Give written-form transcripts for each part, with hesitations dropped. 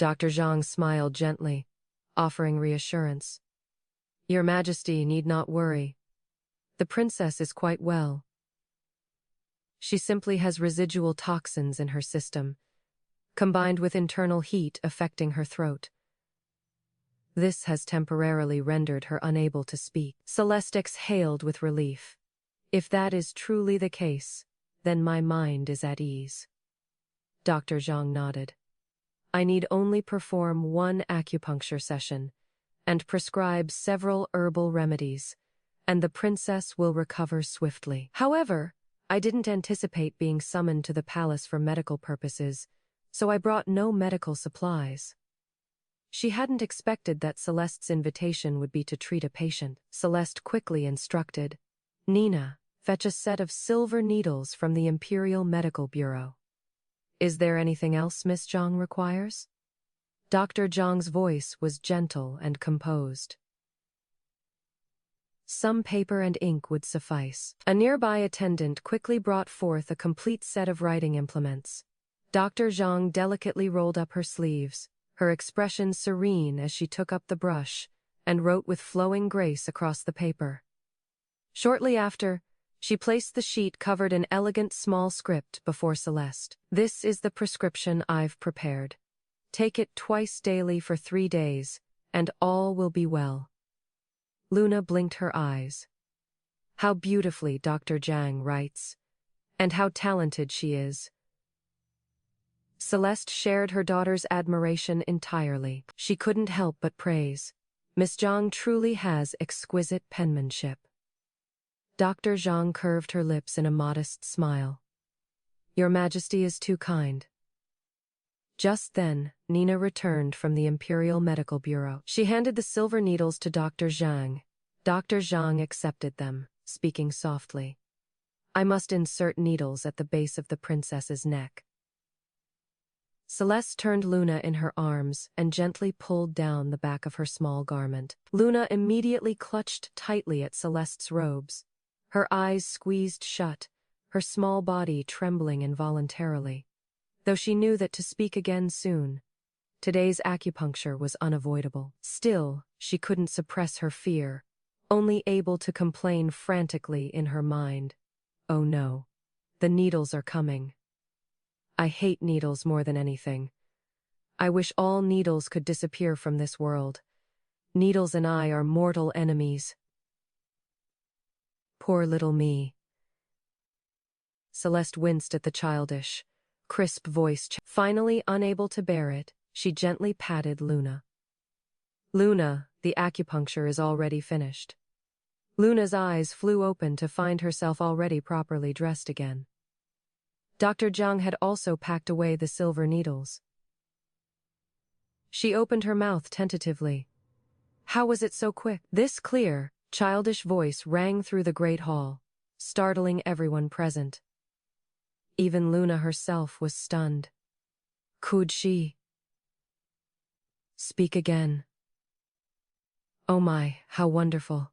Dr. Zhang smiled gently, offering reassurance. Your Majesty need not worry. The princess is quite well. She simply has residual toxins in her system, combined with internal heat affecting her throat. This has temporarily rendered her unable to speak. Celeste exhaled with relief. If that is truly the case, then my mind is at ease. Dr. Zhang nodded. I need only perform one acupuncture session and prescribe several herbal remedies, and the princess will recover swiftly. However, I didn't anticipate being summoned to the palace for medical purposes, so I brought no medical supplies. She hadn't expected that Celeste's invitation would be to treat a patient. Celeste quickly instructed, Nina, fetch a set of silver needles from the Imperial Medical Bureau. Is there anything else Miss Zhang requires? Dr. Zhang's voice was gentle and composed. Some paper and ink would suffice. A nearby attendant quickly brought forth a complete set of writing implements. Dr. Zhang delicately rolled up her sleeves, her expression serene as she took up the brush and wrote with flowing grace across the paper. Shortly after, she placed the sheet covered in elegant small script before Celeste. This is the prescription I've prepared. Take it twice daily for 3 days, and all will be well. Luna blinked her eyes. How beautifully Dr. Zhang writes, and how talented she is. Celeste shared her daughter's admiration entirely. She couldn't help but praise. Miss Zhang truly has exquisite penmanship. Dr. Zhang curved her lips in a modest smile. Your Majesty is too kind. Just then, Nina returned from the Imperial Medical Bureau. She handed the silver needles to Dr. Zhang. Dr. Zhang accepted them, speaking softly. I must insert needles at the base of the princess's neck. Celeste turned Luna in her arms and gently pulled down the back of her small garment. Luna immediately clutched tightly at Celeste's robes, her eyes squeezed shut, her small body trembling involuntarily. Though she knew that to speak again soon, today's acupuncture was unavoidable. Still, she couldn't suppress her fear, only able to complain frantically in her mind. Oh no, the needles are coming. I hate needles more than anything. I wish all needles could disappear from this world. Needles and I are mortal enemies. Poor little me. Celeste winced at the childish, crisp voice. Finally unable to bear it, she gently patted Luna. Luna, the acupuncture is already finished. Luna's eyes flew open to find herself already properly dressed again. Dr. Zhang had also packed away the silver needles. She opened her mouth tentatively. How was it so quick? This clear, childish voice rang through the great hall, startling everyone present. Even Luna herself was stunned. Could she speak again? Oh my, how wonderful.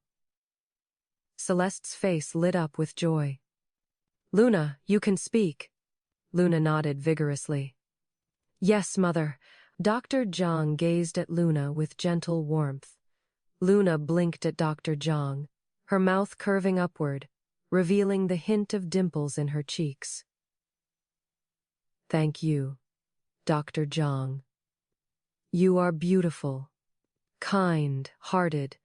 Celeste's face lit up with joy. Luna, you can speak. Luna nodded vigorously. Yes, mother. Dr. Zhang gazed at Luna with gentle warmth. Luna blinked at Dr. Zhang, her mouth curving upward, revealing the hint of dimples in her cheeks. Thank you, Dr. Zhang. You are beautiful, kind-hearted,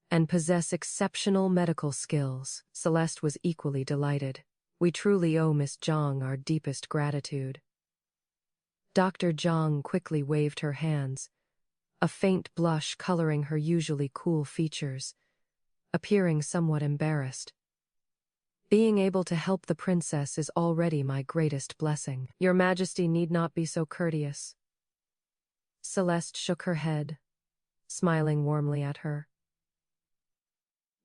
and possess exceptional medical skills. Celeste was equally delighted. We truly owe Miss Zhang our deepest gratitude. Dr. Zhang quickly waved her hands, a faint blush coloring her usually cool features, appearing somewhat embarrassed. Being able to help the princess is already my greatest blessing. Your Majesty need not be so courteous. Celeste shook her head, smiling warmly at her.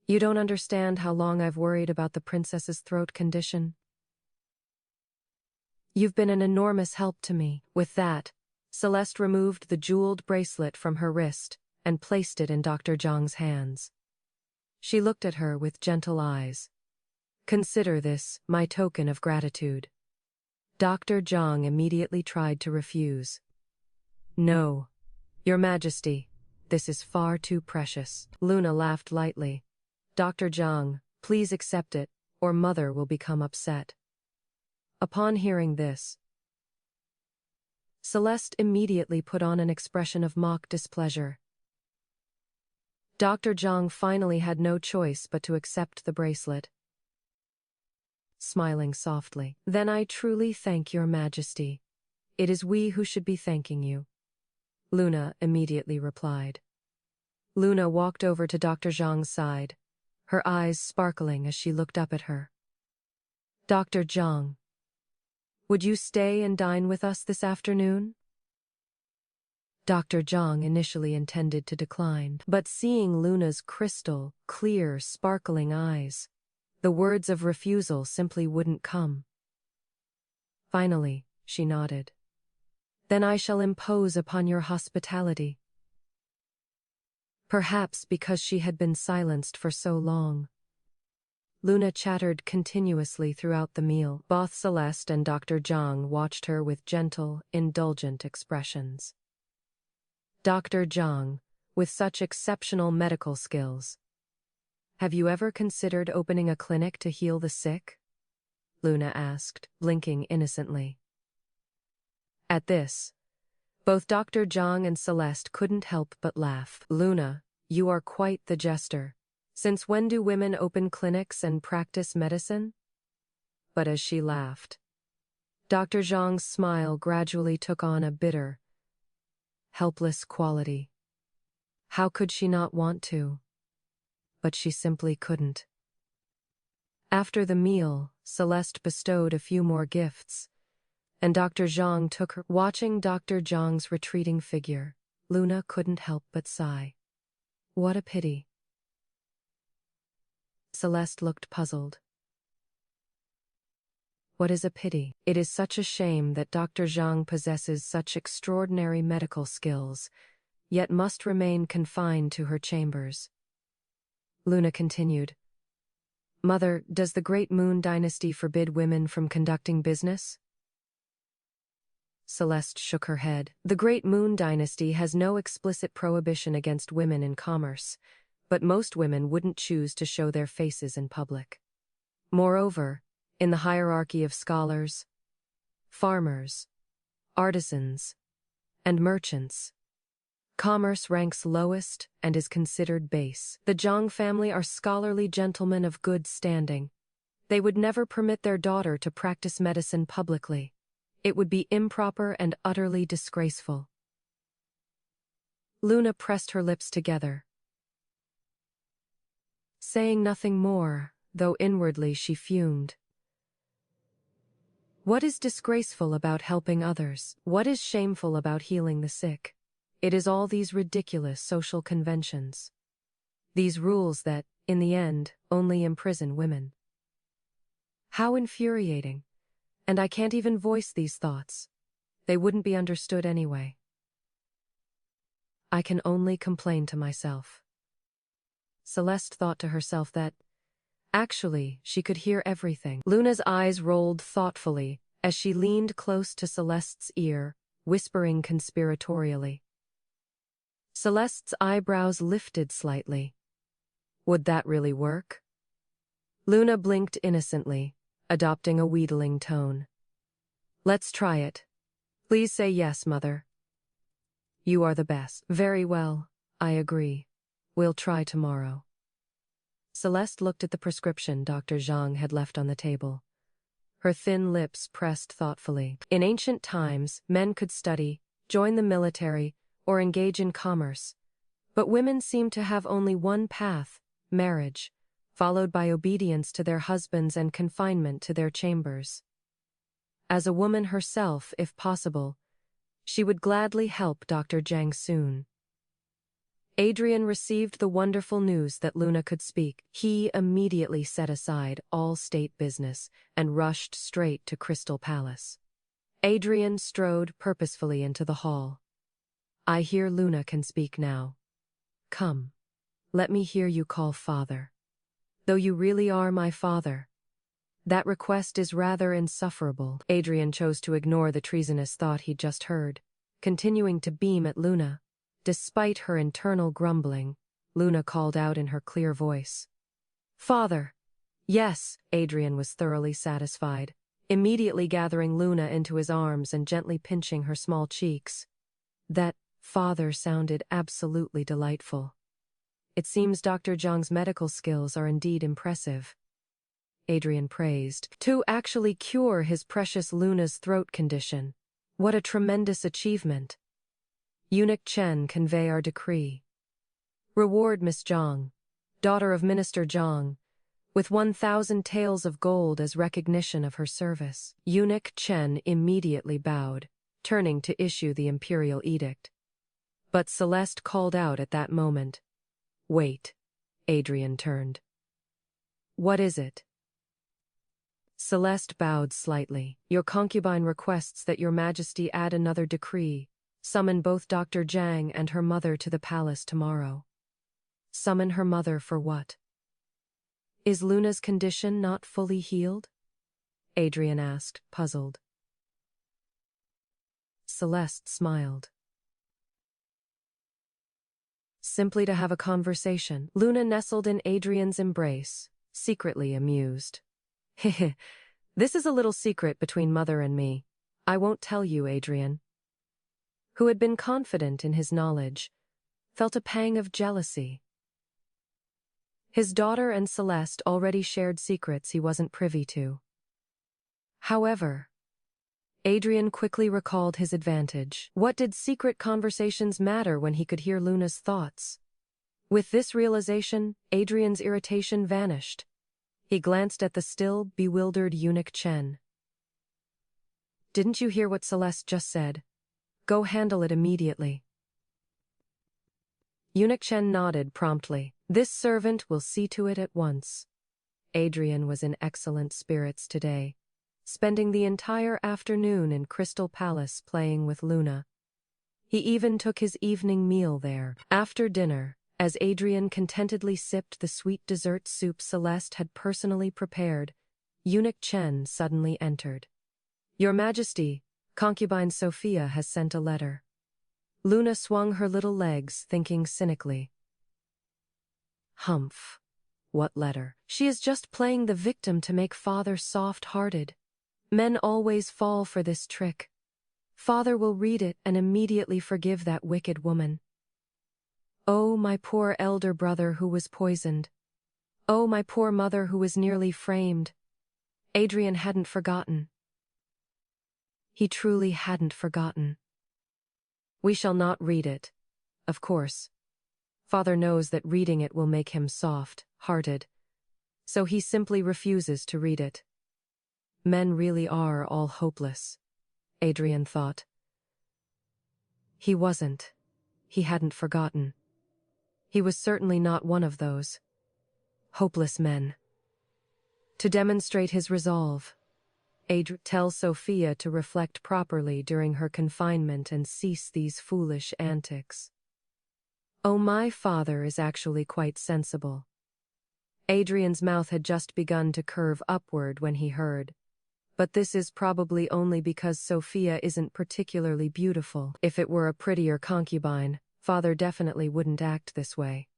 You don't understand how long I've worried about the princess's throat condition. You've been an enormous help to me. With that, Celeste removed the jeweled bracelet from her wrist and placed it in Dr. Zhang's hands. She looked at her with gentle eyes. Consider this my token of gratitude. Dr. Zhang immediately tried to refuse. No, Your Majesty, this is far too precious. Luna laughed lightly. Dr. Zhang, please accept it, or Mother will become upset. Upon hearing this, Celeste immediately put on an expression of mock displeasure. Dr. Zhang finally had no choice but to accept the bracelet, smiling softly. Then I truly thank your Majesty. It is we who should be thanking you, Luna immediately replied. Luna walked over to Dr. Zhang's side, her eyes sparkling as she looked up at her. Dr. Zhang, would you stay and dine with us this afternoon? Dr. Zhang initially intended to decline, but seeing Luna's crystal, clear, sparkling eyes, the words of refusal simply wouldn't come. Finally, she nodded. Then I shall impose upon your hospitality. Perhaps because she had been silenced for so long, Luna chattered continuously throughout the meal. Both Celeste and Dr. Zhang watched her with gentle, indulgent expressions. Dr. Zhang, with such exceptional medical skills, have you ever considered opening a clinic to heal the sick? Luna asked, blinking innocently. At this, both Dr. Zhang and Celeste couldn't help but laugh. Luna, you are quite the jester. Since when do women open clinics and practice medicine? But as she laughed, Dr. Zhang's smile gradually took on a bitter, helpless quality. How could she not want to? But she simply couldn't. After the meal, Celeste bestowed a few more gifts, and Dr. Zhang took her. Watching Dr. Zhang's retreating figure, Luna couldn't help but sigh. What a pity. Celeste looked puzzled. What is a pity? It is such a shame that Dr. Zhang possesses such extraordinary medical skills, yet must remain confined to her chambers. Luna continued. Mother, does the Great Moon Dynasty forbid women from conducting business? Celeste shook her head. The Great Moon Dynasty has no explicit prohibition against women in commerce, but most women wouldn't choose to show their faces in public. Moreover, in the hierarchy of scholars, farmers, artisans, and merchants, commerce ranks lowest and is considered base. The Zhang family are scholarly gentlemen of good standing. They would never permit their daughter to practice medicine publicly. It would be improper and utterly disgraceful. Luna pressed her lips together, saying nothing more, though inwardly she fumed. What is disgraceful about helping others? What is shameful about healing the sick? It is all these ridiculous social conventions. These rules that, in the end, only imprison women. How infuriating. And I can't even voice these thoughts. They wouldn't be understood anyway. I can only complain to myself. Celeste thought to herself that, actually, she could hear everything. Luna's eyes rolled thoughtfully as she leaned close to Celeste's ear, whispering conspiratorially. Celeste's eyebrows lifted slightly. Would that really work? Luna blinked innocently, adopting a wheedling tone. Let's try it. Please say yes, Mother. You are the best. Very well, I agree. We'll try tomorrow. Celeste looked at the prescription Dr. Zhang had left on the table. Her thin lips pressed thoughtfully. In ancient times, men could study, join the military, or engage in commerce. But women seemed to have only one path, marriage, followed by obedience to their husbands and confinement to their chambers. As a woman herself, if possible, she would gladly help Dr. Zhang soon. Adrian received the wonderful news that Luna could speak. He immediately set aside all state business and rushed straight to Crystal Palace. Adrian strode purposefully into the hall. I hear Luna can speak now. Come, let me hear you call father. Though you really are my father. That request is rather insufferable. Adrian chose to ignore the treasonous thought he'd just heard, continuing to beam at Luna. Despite her internal grumbling, Luna called out in her clear voice. "Father!" "Yes," Adrian was thoroughly satisfied, immediately gathering Luna into his arms and gently pinching her small cheeks. That "father" sounded absolutely delightful. It seems Dr. Zhang's medical skills are indeed impressive, Adrian praised. To actually cure his precious Luna's throat condition. What a tremendous achievement. Eunuch Chen, convey our decree. Reward Miss Zhang, daughter of Minister Zhang, with 1,000 taels of gold as recognition of her service. Eunuch Chen immediately bowed, turning to issue the imperial edict. But Celeste called out at that moment. "Wait." Adrian turned. "What is it?" Celeste bowed slightly. "Your concubine requests that your majesty add another decree. Summon both Dr. Zhang and her mother to the palace tomorrow." Summon her mother for what? Is Luna's condition not fully healed? Adrian asked, puzzled. Celeste smiled. Simply to have a conversation. Luna nestled in Adrian's embrace, secretly amused. "Heh, this is a little secret between mother and me. I won't tell you, Adrian." Who had been confident in his knowledge, felt a pang of jealousy. His daughter and Celeste already shared secrets he wasn't privy to. However, Adrian quickly recalled his advantage. What did secret conversations matter when he could hear Luna's thoughts? With this realization, Adrian's irritation vanished. He glanced at the still, bewildered eunuch Chen. "Didn't you hear what Celeste just said? Go handle it immediately." Eunuch Chen nodded promptly. "This servant will see to it at once." Adrian was in excellent spirits today, spending the entire afternoon in Crystal Palace playing with Luna. He even took his evening meal there. After dinner, as Adrian contentedly sipped the sweet dessert soup Celeste had personally prepared, Eunuch Chen suddenly entered. "Your Majesty, concubine Sophia has sent a letter." Luna swung her little legs, thinking cynically. Humph. What letter? She is just playing the victim to make father soft-hearted. Men always fall for this trick. Father will read it and immediately forgive that wicked woman. Oh, my poor elder brother who was poisoned. Oh, my poor mother who was nearly framed. Adrian hadn't forgotten. He truly hadn't forgotten. We shall not read it, of course. Father knows that reading it will make him soft-hearted, so he simply refuses to read it. Men really are all hopeless, Adrian thought. He wasn't. He hadn't forgotten. He was certainly not one of those hopeless men. To demonstrate his resolve, Adrian tells Sophia to reflect properly during her confinement and cease these foolish antics. Oh, my father is actually quite sensible. Adrian's mouth had just begun to curve upward when he heard. But this is probably only because Sophia isn't particularly beautiful. If it were a prettier concubine, father definitely wouldn't act this way.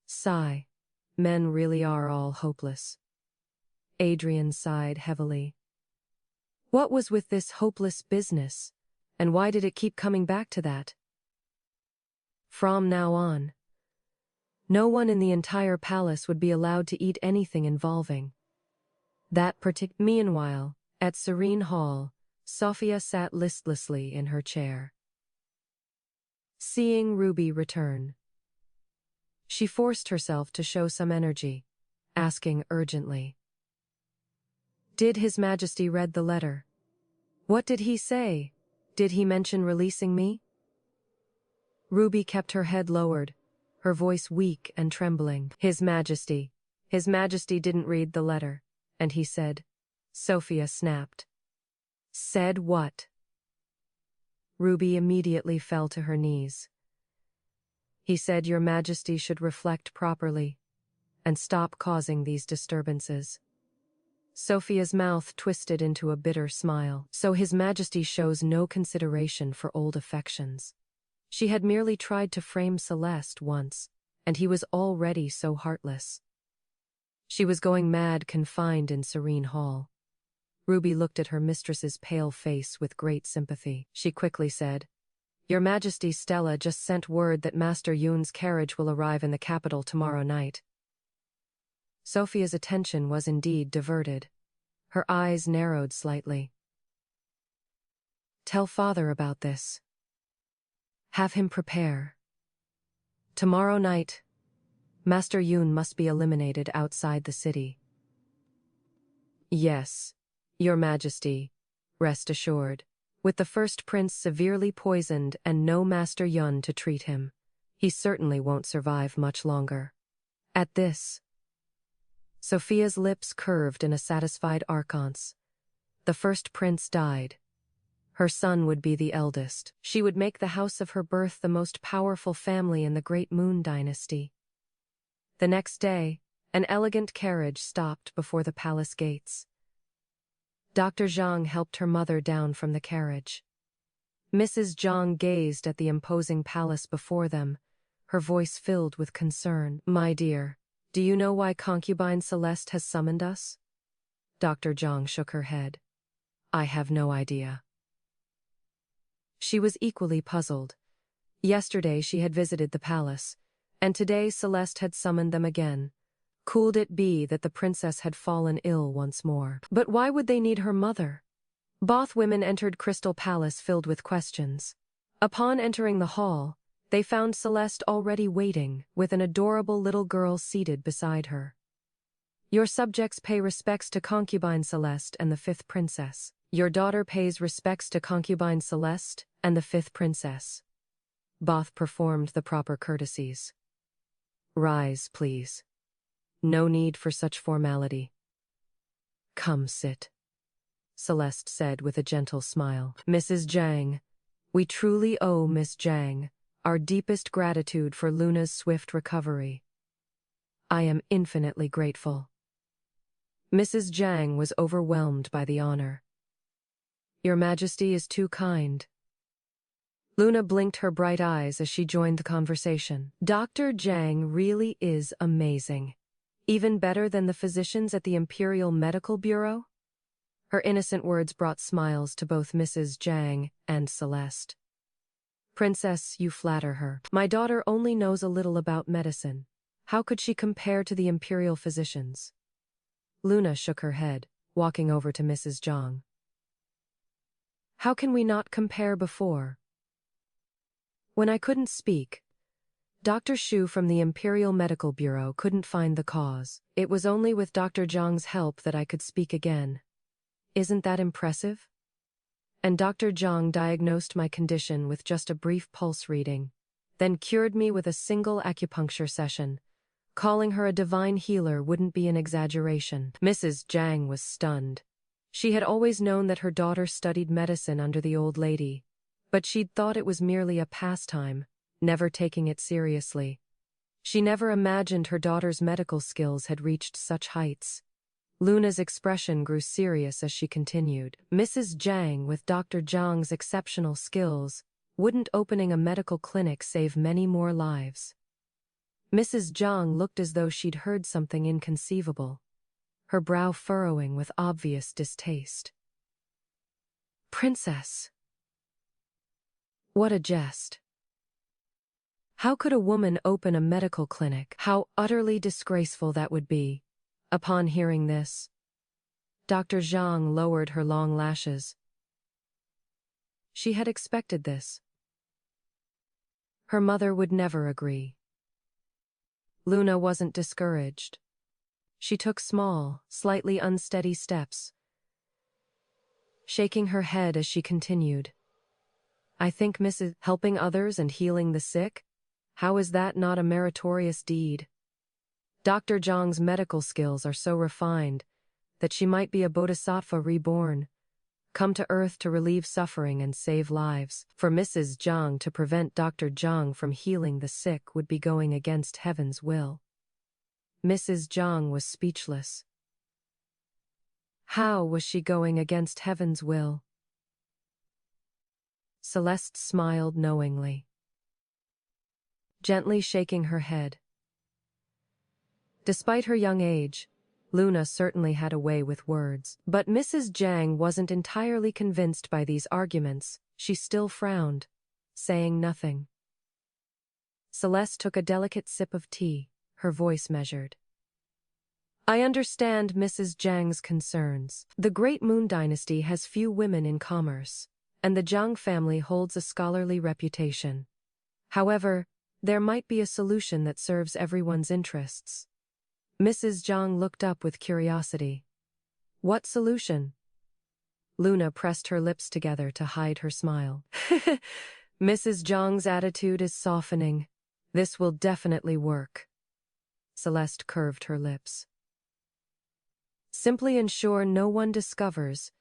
Sigh. Men really are all hopeless. Adrian sighed heavily. What was with this hopeless business, and why did it keep coming back to that? From now on, no one in the entire palace would be allowed to eat anything involving that particular. Meanwhile, at Serene Hall, Sophia sat listlessly in her chair. Seeing Ruby return, she forced herself to show some energy, asking urgently. Did His Majesty read the letter? What did he say? Did he mention releasing me? Ruby kept her head lowered, her voice weak and trembling. His Majesty didn't read the letter, and he said. Sophia snapped. Said what? Ruby immediately fell to her knees. He said Your Majesty should reflect properly and stop causing these disturbances. Sophia's mouth twisted into a bitter smile. So His Majesty shows no consideration for old affections. She had merely tried to frame Celeste once, and he was already so heartless. She was going mad confined in Serene Hall. Ruby looked at her mistress's pale face with great sympathy. She quickly said, "Your Majesty, Stella just sent word that Master Yoon's carriage will arrive in the capital tomorrow night." Sophia's attention was indeed diverted. Her eyes narrowed slightly. "Tell father about this. Have him prepare. Tomorrow night, Master Yoon must be eliminated outside the city." "Yes, Your Majesty, rest assured. With the first prince severely poisoned and no Master Yun to treat him, he certainly won't survive much longer." At this, Sophia's lips curved in a satisfied archance. The first prince died. Her son would be the eldest. She would make the house of her birth the most powerful family in the Great Moon Dynasty. The next day, an elegant carriage stopped before the palace gates. Dr. Zhang helped her mother down from the carriage. Mrs. Zhang gazed at the imposing palace before them, her voice filled with concern. "My dear, do you know why concubine Celeste has summoned us?" Dr. Zhang shook her head. "I have no idea." She was equally puzzled. Yesterday she had visited the palace, and today Celeste had summoned them again. Could it be that the princess had fallen ill once more? But why would they need her mother? Both women entered Crystal Palace filled with questions. Upon entering the hall, they found Celeste already waiting, with an adorable little girl seated beside her. "Your subjects pay respects to concubine Celeste and the fifth princess." "Your daughter pays respects to concubine Celeste and the fifth princess." Both performed the proper courtesies. "Rise, please. No need for such formality." "Come sit," Celeste said with a gentle smile. "Mrs. Zhang, we truly owe Miss Zhang our deepest gratitude for Luna's swift recovery. I am infinitely grateful." Mrs. Zhang was overwhelmed by the honor. "Your Majesty is too kind." Luna blinked her bright eyes as she joined the conversation. "Dr. Zhang really is amazing. Even better than the physicians at the Imperial Medical Bureau?" Her innocent words brought smiles to both Mrs. Zhang and Celeste. "Princess, you flatter her. My daughter only knows a little about medicine. How could she compare to the imperial physicians?" Luna shook her head, walking over to Mrs. Zhang. "How can we not compare before? When I couldn't speak, Dr. Shu from the Imperial Medical Bureau couldn't find the cause. It was only with Dr. Zhang's help that I could speak again. Isn't that impressive? And Dr. Zhang diagnosed my condition with just a brief pulse reading, then cured me with a single acupuncture session. Calling her a divine healer wouldn't be an exaggeration." Mrs. Zhang was stunned. She had always known that her daughter studied medicine under the old lady, but she'd thought it was merely a pastime, never taking it seriously. She never imagined her daughter's medical skills had reached such heights. Luna's expression grew serious as she continued. "Mrs. Zhang, with Dr. Zhang's exceptional skills, wouldn't opening a medical clinic save many more lives?" Mrs. Zhang looked as though she'd heard something inconceivable, her brow furrowing with obvious distaste. "Princess! What a jest. How could a woman open a medical clinic? How utterly disgraceful that would be." Upon hearing this, Dr. Zhang lowered her long lashes. She had expected this. Her mother would never agree. Luna wasn't discouraged. She took small, slightly unsteady steps, shaking her head as she continued. "I think Mrs. helping others and healing the sick? How is that not a meritorious deed? Dr. Zhang's medical skills are so refined that she might be a bodhisattva reborn, come to Earth to relieve suffering and save lives. For Mrs. Zhang to prevent Dr. Zhang from healing the sick would be going against heaven's will." Mrs. Zhang was speechless. How was she going against heaven's will? Celeste smiled knowingly. gently shaking her head. Despite her young age, Luna certainly had a way with words. But Mrs. Zhang wasn't entirely convinced by these arguments. She still frowned, saying nothing. Celeste took a delicate sip of tea, her voice measured. I understand Mrs. Zhang's concerns. The Great Moon Dynasty has few women in commerce, and the Zhang family holds a scholarly reputation. However, there might be a solution that serves everyone's interests. Mrs. Zhang looked up with curiosity. What solution? Luna pressed her lips together to hide her smile. Mrs. Zhang's attitude is softening. This will definitely work. Celeste curved her lips. Simply ensure no one discovers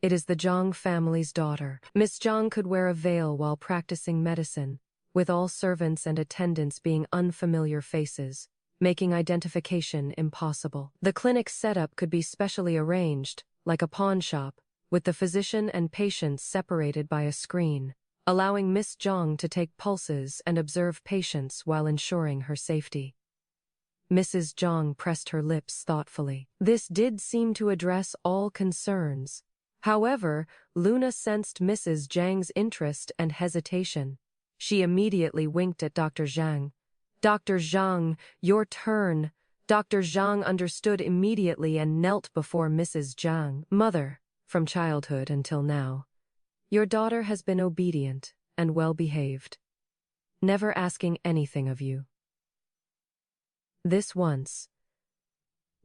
it is the Zhang family's daughter. Miss Zhang could wear a veil while practicing medicine, with all servants and attendants being unfamiliar faces, making identification impossible. The clinic's setup could be specially arranged, like a pawn shop, with the physician and patients separated by a screen, allowing Miss Zhang to take pulses and observe patients while ensuring her safety. Mrs. Zhang pressed her lips thoughtfully. This did seem to address all concerns. However, Luna sensed Mrs. Zhang's interest and hesitation. She immediately winked at Dr. Zhang. Dr. Zhang, your turn. Dr. Zhang understood immediately and knelt before Mrs. Zhang. Mother, from childhood until now, your daughter has been obedient and well-behaved, never asking anything of you. This once,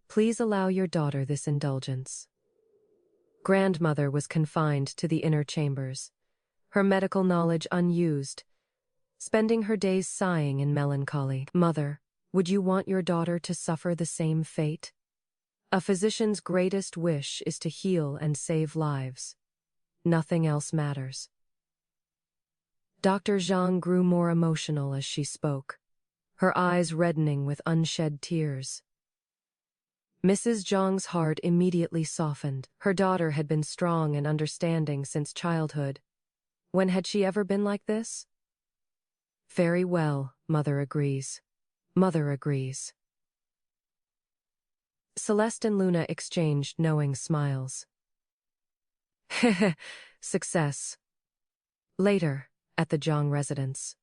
please allow your daughter this indulgence. Grandmother was confined to the inner chambers, her medical knowledge unused, spending her days sighing in melancholy. Mother, would you want your daughter to suffer the same fate? A physician's greatest wish is to heal and save lives. Nothing else matters. Dr. Zhang grew more emotional as she spoke, her eyes reddening with unshed tears. Mrs. Zhang's heart immediately softened. Her daughter had been strong and understanding since childhood. When had she ever been like this? Very well, Mother agrees. Mother agrees. Celeste and Luna exchanged knowing smiles. Success. Later, at the Zhang residence.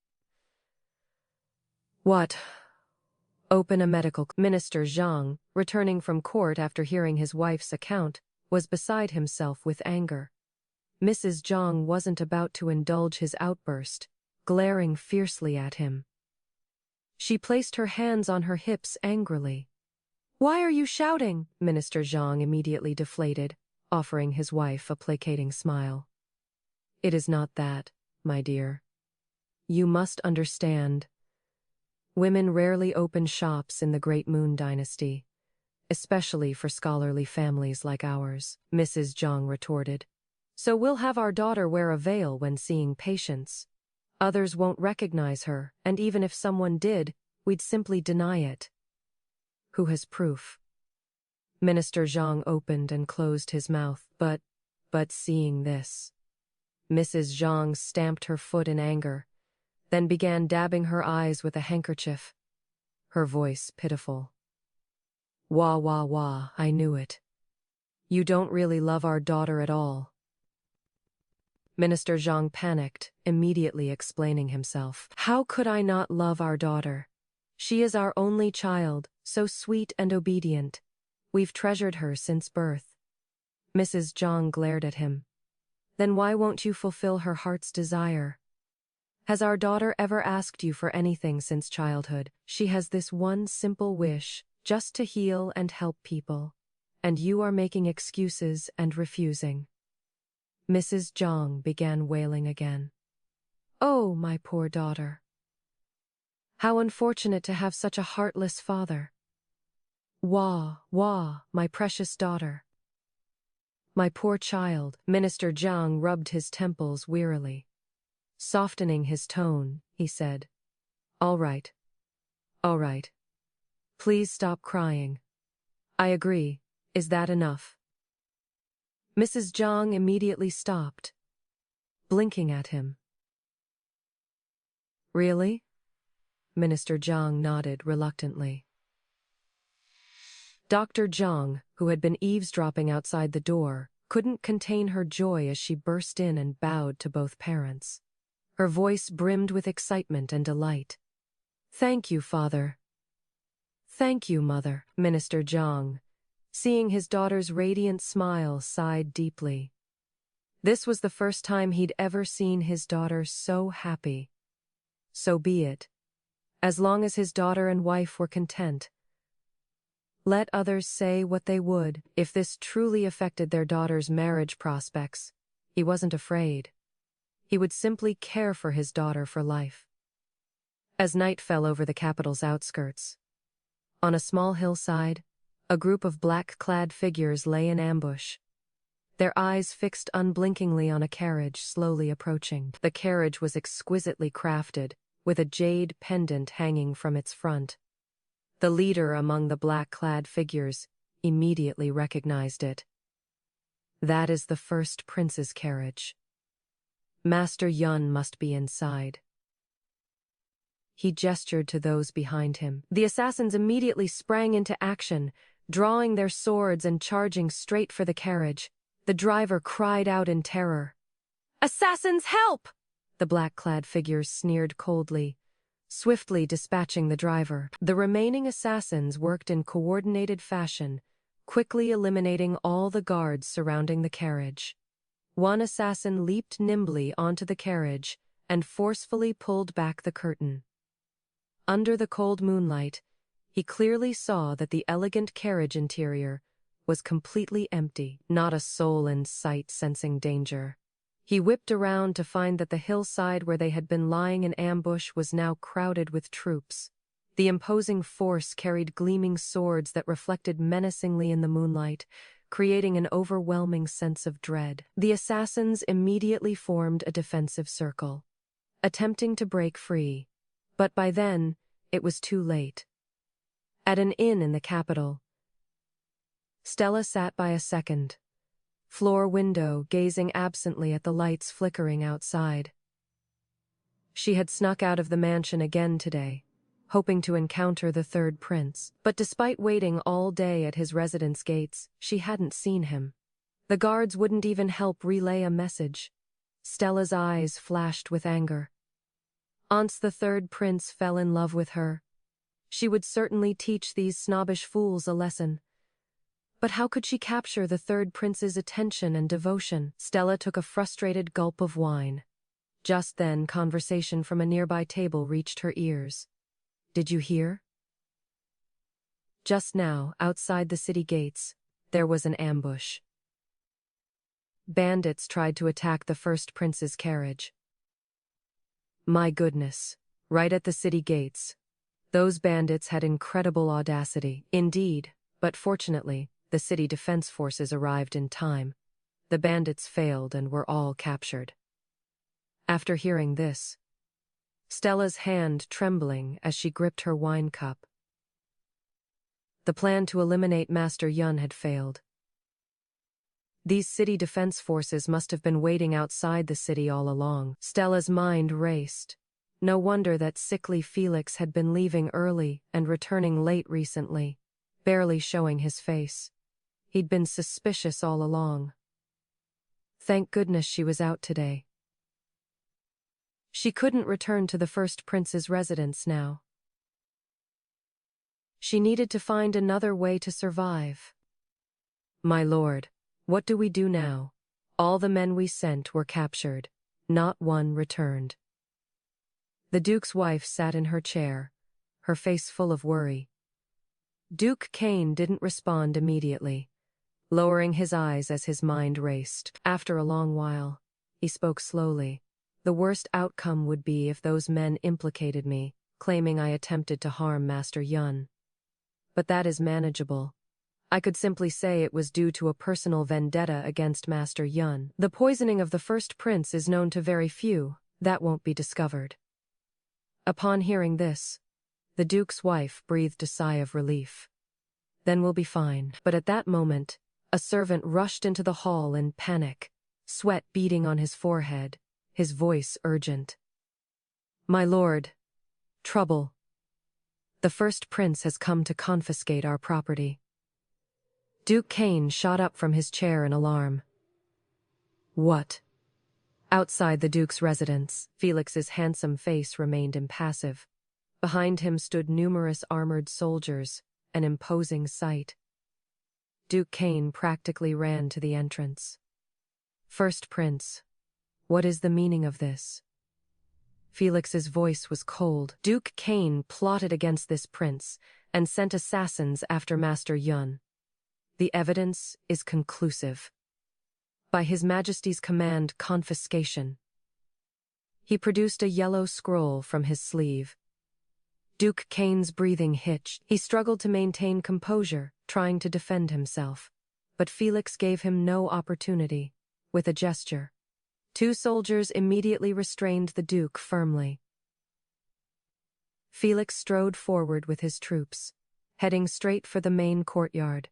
What? Open a medical. Minister Zhang, returning from court after hearing his wife's account, was beside himself with anger. Mrs. Zhang wasn't about to indulge his outburst, glaring fiercely at him. She placed her hands on her hips angrily. Why are you shouting? Minister Zhang immediately deflated, offering his wife a placating smile. It is not that, my dear. You must understand. Women rarely open shops in the Great Moon Dynasty, especially for scholarly families like ours, Mrs. Zhang retorted. So we'll have our daughter wear a veil when seeing patients. Others won't recognize her, and even if someone did, we'd simply deny it. Who has proof? Minister Zhang opened and closed his mouth, but seeing this. Mrs. Zhang stamped her foot in anger, then began dabbing her eyes with a handkerchief, her voice pitiful. Wah, wah, wah, I knew it. You don't really love our daughter at all. Minister Zhang panicked, immediately explaining himself. How could I not love our daughter? She is our only child, so sweet and obedient. We've treasured her since birth. Mrs. Zhang glared at him. Then why won't you fulfill her heart's desire? Has our daughter ever asked you for anything since childhood? She has this one simple wish, just to heal and help people. And you are making excuses and refusing. Mrs. Zhang began wailing again. Oh, my poor daughter. How unfortunate to have such a heartless father. Wah, wah, my precious daughter. My poor child. Minister Zhang rubbed his temples wearily. Softening his tone, he said, All right. All right. Please stop crying. I agree. Is that enough? Mrs. Zhang immediately stopped, blinking at him. Really? Minister Zhang nodded reluctantly. Dr. Zhang, who had been eavesdropping outside the door, couldn't contain her joy as she burst in and bowed to both parents. Her voice brimmed with excitement and delight. "Thank you, Father." "Thank you, Mother." Minister Zhang, seeing his daughter's radiant smile, sighed deeply. This was the first time he'd ever seen his daughter so happy. So be it. As long as his daughter and wife were content. Let others say what they would, if this truly affected their daughter's marriage prospects, he wasn't afraid. He would simply care for his daughter for life. As night fell over the capital's outskirts, on a small hillside, a group of black-clad figures lay in ambush, their eyes fixed unblinkingly on a carriage slowly approaching. The carriage was exquisitely crafted, with a jade pendant hanging from its front. The leader among the black-clad figures immediately recognized it. That is the first prince's carriage. Master Yun must be inside. He gestured to those behind him. The assassins immediately sprang into action, drawing their swords and charging straight for the carriage. The driver cried out in terror. "Assassins, help!" The black-clad figures sneered coldly, swiftly dispatching the driver. The remaining assassins worked in coordinated fashion, quickly eliminating all the guards surrounding the carriage. One assassin leaped nimbly onto the carriage and forcefully pulled back the curtain. Under the cold moonlight, he clearly saw that the elegant carriage interior was completely empty, not a soul in sight sensing danger. He whipped around to find that the hillside where they had been lying in ambush was now crowded with troops. The imposing force carried gleaming swords that reflected menacingly in the moonlight, creating an overwhelming sense of dread. The assassins immediately formed a defensive circle, attempting to break free, but by then, it was too late. At an inn in the capital, Stella sat by a second-floor window, gazing absently at the lights flickering outside. She had snuck out of the mansion again today, hoping to encounter the third prince. But despite waiting all day at his residence gates, she hadn't seen him. The guards wouldn't even help relay a message. Stella's eyes flashed with anger. Once the third prince fell in love with her, she would certainly teach these snobbish fools a lesson. But how could she capture the third prince's attention and devotion? Stella took a frustrated gulp of wine. Just then, conversation from a nearby table reached her ears. "Did you hear? Just now, outside the city gates, there was an ambush. Bandits tried to attack the first prince's carriage." My goodness, right at the city gates. Those bandits had incredible audacity. Indeed, but fortunately, the city defense forces arrived in time. The bandits failed and were all captured. After hearing this, Stella's hand trembling as she gripped her wine cup. The plan to eliminate Master Yun had failed. These city defense forces must have been waiting outside the city all along. Stella's mind raced. No wonder that sickly Felix had been leaving early and returning late recently, barely showing his face. He'd been suspicious all along. Thank goodness she was out today. She couldn't return to the first prince's residence now. She needed to find another way to survive. "My lord, what do we do now? All the men we sent were captured. Not one returned." The Duke's wife sat in her chair, her face full of worry. Duke Kane didn't respond immediately, lowering his eyes as his mind raced. After a long while, he spoke slowly. "The worst outcome would be if those men implicated me, claiming I attempted to harm Master Yun. But that is manageable. I could simply say it was due to a personal vendetta against Master Yun. The poisoning of the first prince is known to very few. That won't be discovered." Upon hearing this, the Duke's wife breathed a sigh of relief. "Then we'll be fine." But at that moment, a servant rushed into the hall in panic, sweat beading on his forehead, his voice urgent. "My lord, trouble." The first prince has come to confiscate our property. Duke Kane shot up from his chair in alarm. What? Outside the Duke's residence, Felix's handsome face remained impassive. Behind him stood numerous armored soldiers, an imposing sight. Duke Kane practically ran to the entrance. First Prince, what is the meaning of this? Felix's voice was cold. Duke Kane plotted against this prince and sent assassins after Master Yun. The evidence is conclusive. By His Majesty's command, confiscation. He produced a yellow scroll from his sleeve. Duke Kane's breathing hitched. He struggled to maintain composure, trying to defend himself. But Felix gave him no opportunity. With a gesture, 2 soldiers immediately restrained the Duke firmly. Felix strode forward with his troops, heading straight for the main courtyard.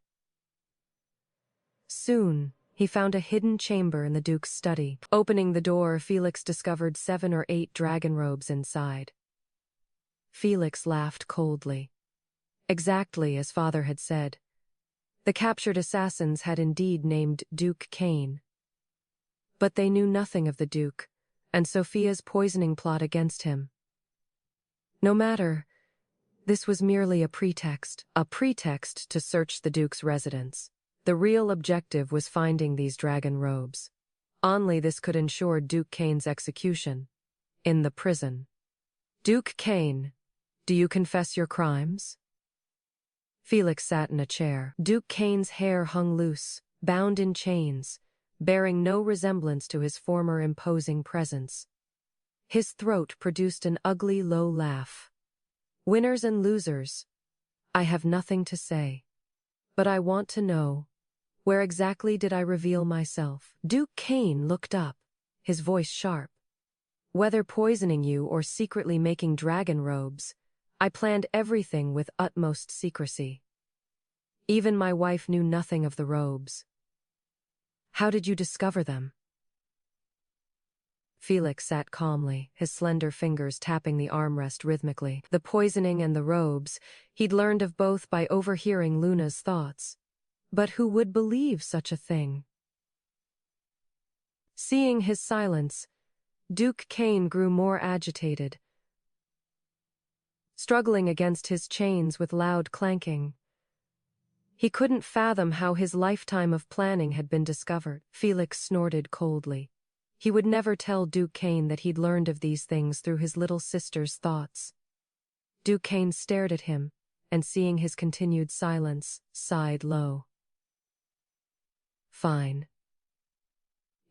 Soon, he found a hidden chamber in the Duke's study. Opening the door, Felix discovered 7 or 8 dragon robes inside. Felix laughed coldly. Exactly as father had said. The captured assassins had indeed named Duke Kane. But they knew nothing of the Duke, and Sophia's poisoning plot against him. No matter, this was merely a pretext to search the Duke's residence. The real objective was finding these dragon robes. Only this could ensure Duke Kane's execution. In the prison. Duke Kane, do you confess your crimes? Felix sat in a chair. Duke Kane's hair hung loose, bound in chains, bearing no resemblance to his former imposing presence. His throat produced an ugly low laugh. Winners and losers, I have nothing to say. But I want to know, where exactly did I reveal myself? Duke Kane looked up, his voice sharp. Whether poisoning you or secretly making dragon robes, I planned everything with utmost secrecy. Even my wife knew nothing of the robes. How did you discover them? Felix sat calmly, his slender fingers tapping the armrest rhythmically. The poisoning and the robes, he'd learned of both by overhearing Luna's thoughts. But who would believe such a thing? Seeing his silence, Duke Kane grew more agitated, struggling against his chains with loud clanking. He couldn't fathom how his lifetime of planning had been discovered. Felix snorted coldly. He would never tell Duke Kane that he'd learned of these things through his little sister's thoughts. Duke Kane stared at him, and seeing his continued silence, sighed low. Fine.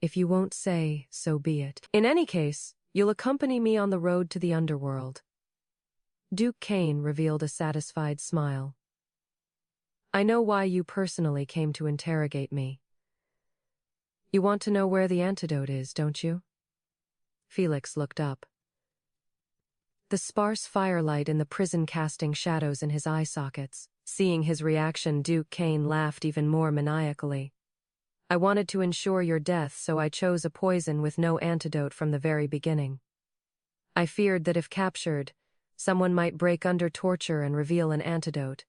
If you won't say, so be it. In any case, you'll accompany me on the road to the underworld. Duke Kane revealed a satisfied smile. I know why you personally came to interrogate me. You want to know where the antidote is, don't you? Felix looked up. The sparse firelight in the prison casting shadows in his eye sockets. Seeing his reaction, Duke Kane laughed even more maniacally. I wanted to ensure your death, so I chose a poison with no antidote from the very beginning. I feared that if captured, someone might break under torture and reveal an antidote.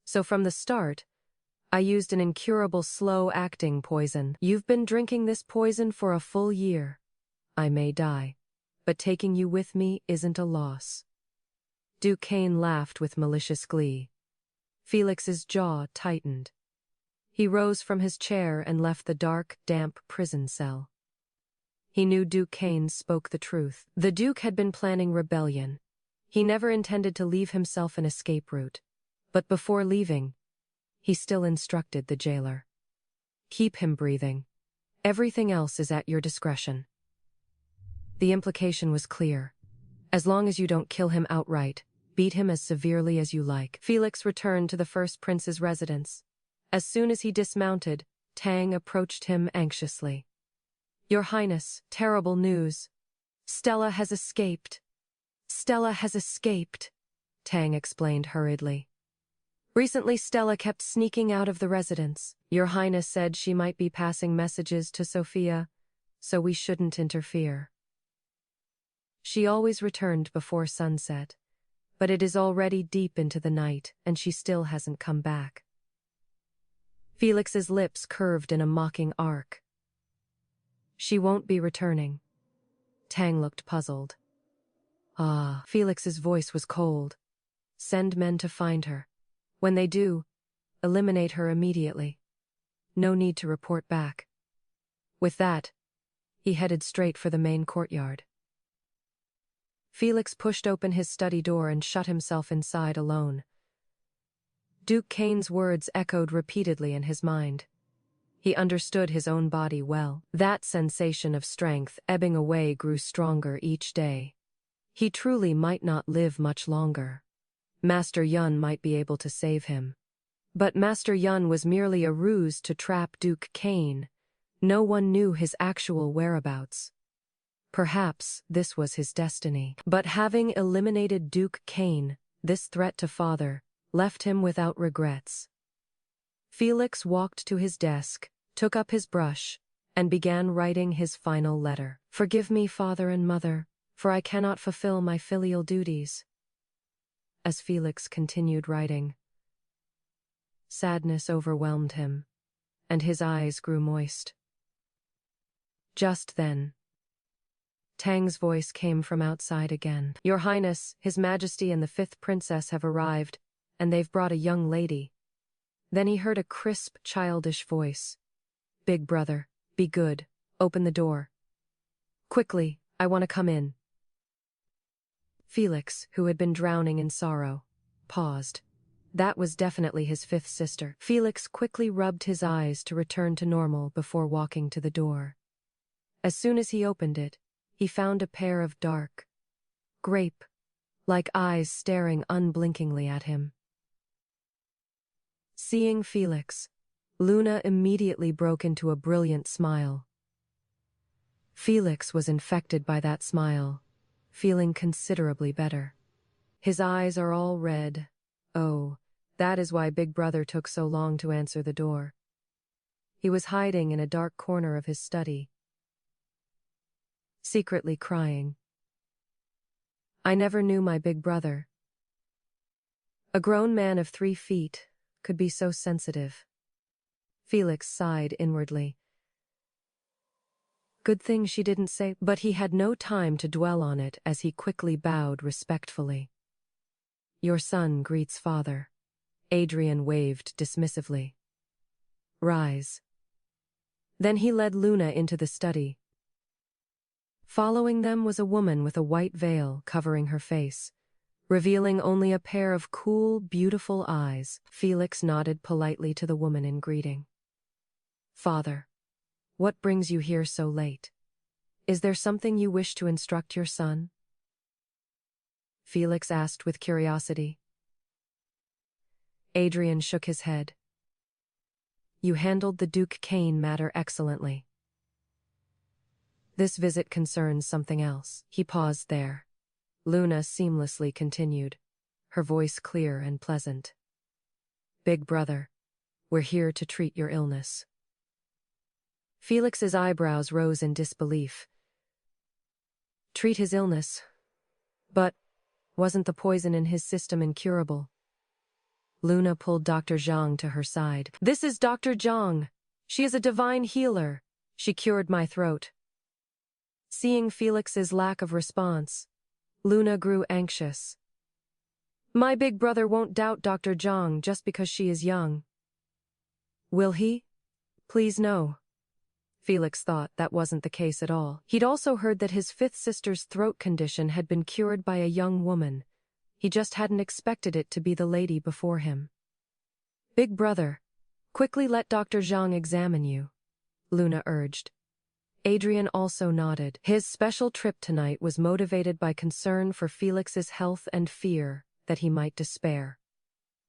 So from the start, I used an incurable slow-acting poison. You've been drinking this poison for a full year. I may die, but taking you with me isn't a loss. Duke Kane laughed with malicious glee. Felix's jaw tightened. He rose from his chair and left the dark, damp prison cell. He knew Duke Kane spoke the truth. The Duke had been planning rebellion. He never intended to leave himself an escape route. But before leaving, he still instructed the jailer. Keep him breathing. Everything else is at your discretion. The implication was clear. As long as you don't kill him outright, beat him as severely as you like. Felix returned to the first prince's residence. As soon as he dismounted, Tang approached him anxiously. Your Highness, terrible news. Stella has escaped. Stella has escaped, Tang explained hurriedly. Recently Stella kept sneaking out of the residence. Your Highness said she might be passing messages to Sophia, so we shouldn't interfere. She always returned before sunset, But it is already deep into the night, and she still hasn't come back. Felix's lips curved in a mocking arc. She won't be returning. Tang looked puzzled. Ah, Felix's voice was cold. Send men to find her. When they do, eliminate her immediately. No need to report back. With that, he headed straight for the main courtyard. Felix pushed open his study door and shut himself inside alone. Duke Kane's words echoed repeatedly in his mind. He understood his own body well. That sensation of strength ebbing away grew stronger each day. He truly might not live much longer. Master Yun might be able to save him. But Master Yun was merely a ruse to trap Duke Kane. No one knew his actual whereabouts. Perhaps this was his destiny. But having eliminated Duke Kane, this threat to father, left him without regrets. Felix walked to his desk, took up his brush, and began writing his final letter. Forgive me, father and mother, for I cannot fulfill my filial duties. As Felix continued writing, sadness overwhelmed him, and his eyes grew moist. Just then, Tang's voice came from outside again. Your Highness, His Majesty and the 5th Princess have arrived, and they've brought a young lady. Then he heard a crisp, childish voice. Big brother, be good, open the door. Quickly, I want to come in. Felix, who had been drowning in sorrow, paused. That was definitely his 5th sister. Felix quickly rubbed his eyes to return to normal before walking to the door. As soon as he opened it, he found a pair of dark, grape-like eyes staring unblinkingly at him. Seeing Felix, Luna immediately broke into a brilliant smile. Felix was infected by that smile, feeling considerably better. His eyes are all red. Oh, that is why Big Brother took so long to answer the door. He was hiding in a dark corner of his study, secretly crying. I never knew my big brother. A grown man of 3 feet could be so sensitive. Felix sighed inwardly. Good thing she didn't say, but he had no time to dwell on it as he quickly bowed respectfully. Your son greets father. Adrian waved dismissively. Rise. Then he led Luna into the study. Following them was a woman with a white veil covering her face, revealing only a pair of cool, beautiful eyes. Felix nodded politely to the woman in greeting. Father, what brings you here so late? Is there something you wish to instruct your son? Felix asked with curiosity. Adrian shook his head. You handled the Duke Kane matter excellently. This visit concerns something else. He paused there. Luna seamlessly continued, her voice clear and pleasant. Big brother, we're here to treat your illness. Felix's eyebrows rose in disbelief. Treat his illness? But wasn't the poison in his system incurable? Luna pulled Dr. Zhang to her side. This is Dr. Zhang. She is a divine healer. She cured my throat. Seeing Felix's lack of response, Luna grew anxious. My big brother won't doubt Dr. Zhang just because she is young. Will he? Please no. Felix thought that wasn't the case at all. He'd also heard that his 5th sister's throat condition had been cured by a young woman. He just hadn't expected it to be the lady before him. Big brother, quickly let Dr. Zhang examine you, Luna urged. Adrian also nodded. His special trip tonight was motivated by concern for Felix's health and fear that he might despair.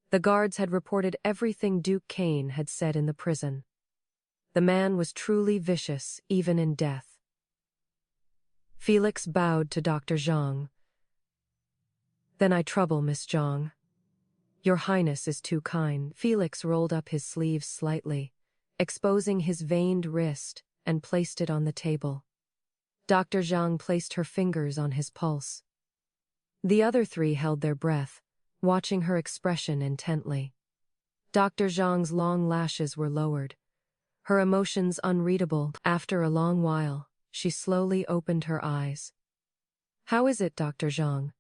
The guards had reported everything Duke Kane had said in the prison. The man was truly vicious, even in death. Felix bowed to Dr. Zhang. Then I trouble Miss Zhang. Your Highness is too kind. Felix rolled up his sleeves slightly, exposing his veined wrist, and placed it on the table. Dr. Zhang placed her fingers on his pulse. The other three held their breath, watching her expression intently. Dr. Zhang's long lashes were lowered, her emotions unreadable. After a long while, she slowly opened her eyes. "How is it, Dr. Zhang?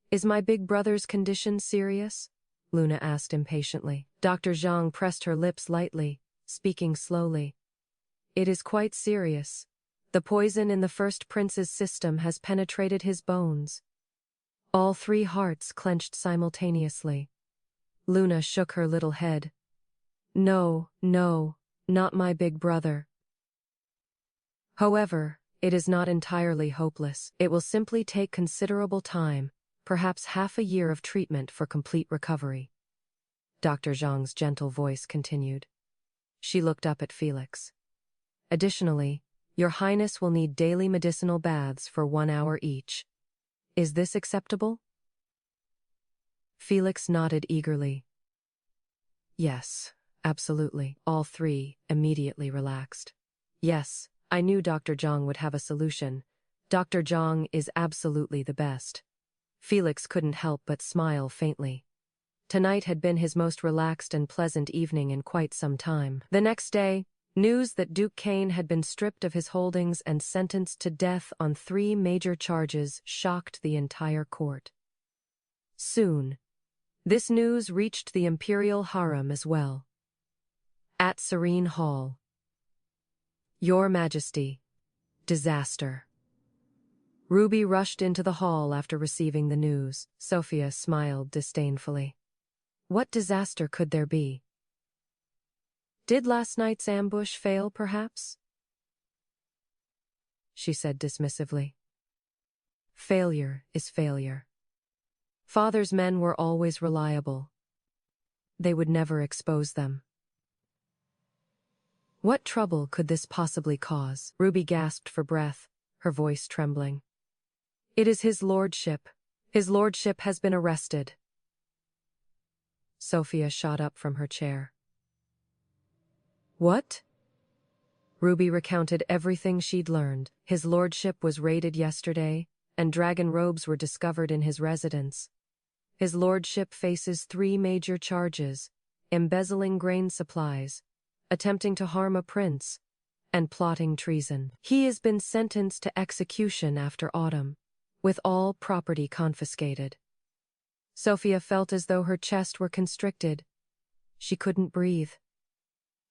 Is my big brother's condition serious?" Luna asked impatiently. Dr. Zhang pressed her lips lightly, speaking slowly. "It is quite serious. The poison in the first prince's system has penetrated his bones." All three hearts clenched simultaneously. Luna shook her little head. "No, no, not my big brother. However, it is not entirely hopeless. It will simply take considerable time, perhaps half a year of treatment for complete recovery." Dr. Zhang's gentle voice continued. She looked up at Felix. "Additionally, Your Highness will need daily medicinal baths for 1 hour each. Is this acceptable?" Felix nodded eagerly. "Yes, absolutely." All three immediately relaxed. "Yes, I knew Dr. Zhang would have a solution. Dr. Zhang is absolutely the best." Felix couldn't help but smile faintly. Tonight had been his most relaxed and pleasant evening in quite some time. The next day, news that Duke Kane had been stripped of his holdings and sentenced to death on 3 major charges shocked the entire court. Soon, this news reached the imperial harem as well. At Serene Hall. "Your Majesty, disaster." Ruby rushed into the hall after receiving the news. Sophia smiled disdainfully. What disaster could there be? "Did last night's ambush fail, perhaps?" she said dismissively. "Failure is failure. Father's men were always reliable. They would never expose them." "What trouble could this possibly cause?" Ruby gasped for breath, her voice trembling. "It is his lordship. His lordship has been arrested." Sophia shot up from her chair. "What?" Ruby recounted everything she'd learned. His lordship was raided yesterday, and dragon robes were discovered in his residence. His lordship faces 3 major charges: embezzling grain supplies, attempting to harm a prince, and plotting treason. He has been sentenced to execution after autumn, with all property confiscated. Sophia felt as though her chest were constricted. She couldn't breathe.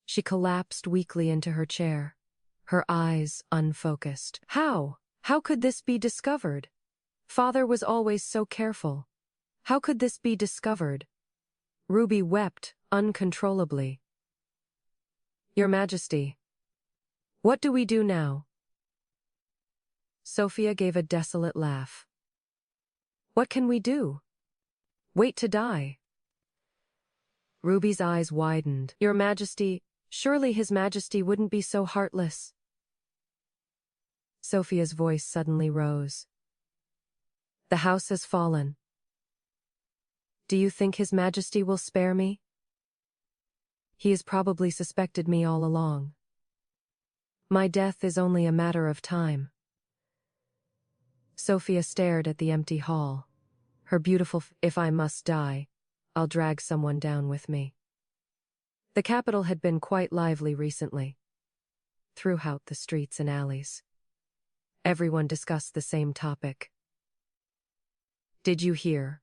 She collapsed weakly into her chair, her eyes unfocused. How? How could this be discovered? Father was always so careful. How could this be discovered? Ruby wept uncontrollably. "Your Majesty, what do we do now?" Sophia gave a desolate laugh. "What can we do? Wait to die." Ruby's eyes widened. "Your Majesty, surely His Majesty wouldn't be so heartless." Sophia's voice suddenly rose. "The house has fallen. Do you think His Majesty will spare me? He has probably suspected me all along. My death is only a matter of time." Sophia stared at the empty hall. Her beautiful "If I must die, I'll drag someone down with me." The capital had been quite lively recently. Throughout the streets and alleys, everyone discussed the same topic. "Did you hear?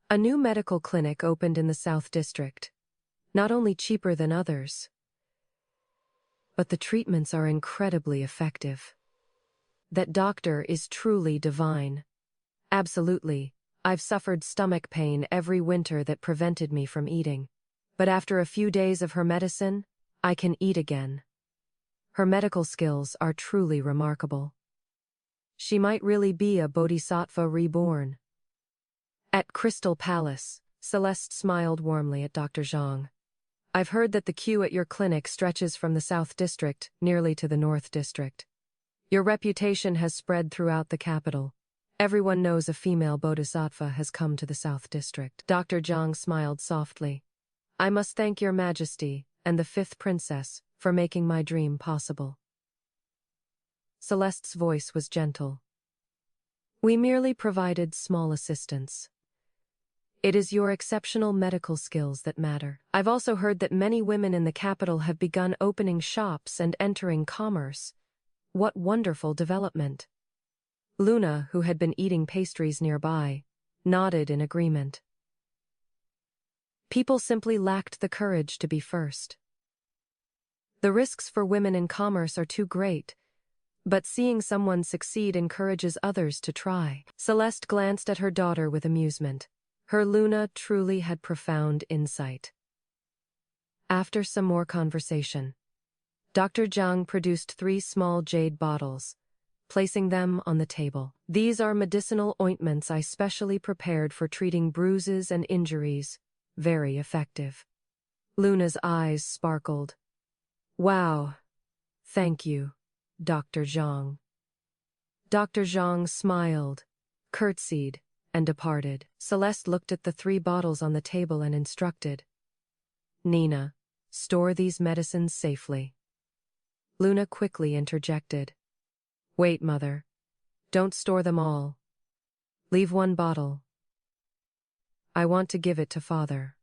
A new medical clinic opened in the South District. Not only cheaper than others, but the treatments are incredibly effective. That doctor is truly divine. Absolutely, I've suffered stomach pain every winter that prevented me from eating. But after a few days of her medicine, I can eat again. Her medical skills are truly remarkable. She might really be a bodhisattva reborn." At Crystal Palace, Celeste smiled warmly at Dr. Zhang. "I've heard that the queue at your clinic stretches from the South District nearly to the North District. Your reputation has spread throughout the capital. Everyone knows a female bodhisattva has come to the South District." Dr. Zhang smiled softly. "I must thank Your Majesty and the 5th Princess for making my dream possible." Celeste's voice was gentle. We merely provided small assistance. It is your exceptional medical skills that matter. I've also heard that many women in the capital have begun opening shops and entering commerce. What wonderful development. Luna, who had been eating pastries nearby, nodded in agreement. People simply lacked the courage to be first. The risks for women in commerce are too great, but seeing someone succeed encourages others to try. Celeste glanced at her daughter with amusement. Her Luna truly had profound insight. After some more conversation, Dr. Zhang produced 3 small jade bottles, placing them on the table. These are medicinal ointments I specially prepared for treating bruises and injuries. Very effective. Luna's eyes sparkled. Wow. Thank you, Dr. Zhang. Dr. Zhang smiled, curtsied, and departed. Celeste looked at the 3 bottles on the table and instructed. Nina, store these medicines safely. Luna quickly interjected. Wait, Mother. Don't store them all. Leave 1 bottle. I want to give it to Father.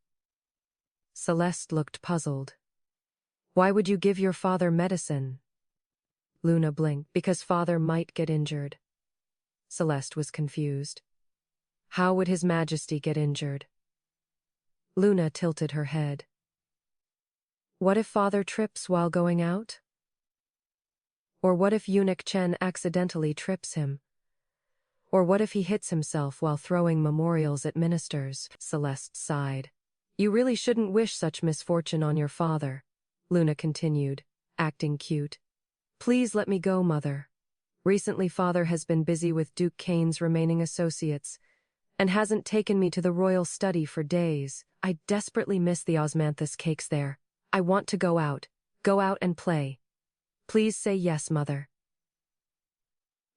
Celeste looked puzzled. Why would you give your father medicine? Luna blinked. Because Father might get injured. Celeste was confused. How would His Majesty get injured? Luna tilted her head. What if Father trips while going out? Or what if Eunuch Chen accidentally trips him? Or what if he hits himself while throwing memorials at ministers? Celeste sighed. You really shouldn't wish such misfortune on your father, Luna continued, acting cute. Please let me go, Mother. Recently Father has been busy with Duke Kane's remaining associates, and hasn't taken me to the royal study for days. I desperately miss the osmanthus cakes there. I want to go out and play. Please say yes, Mother.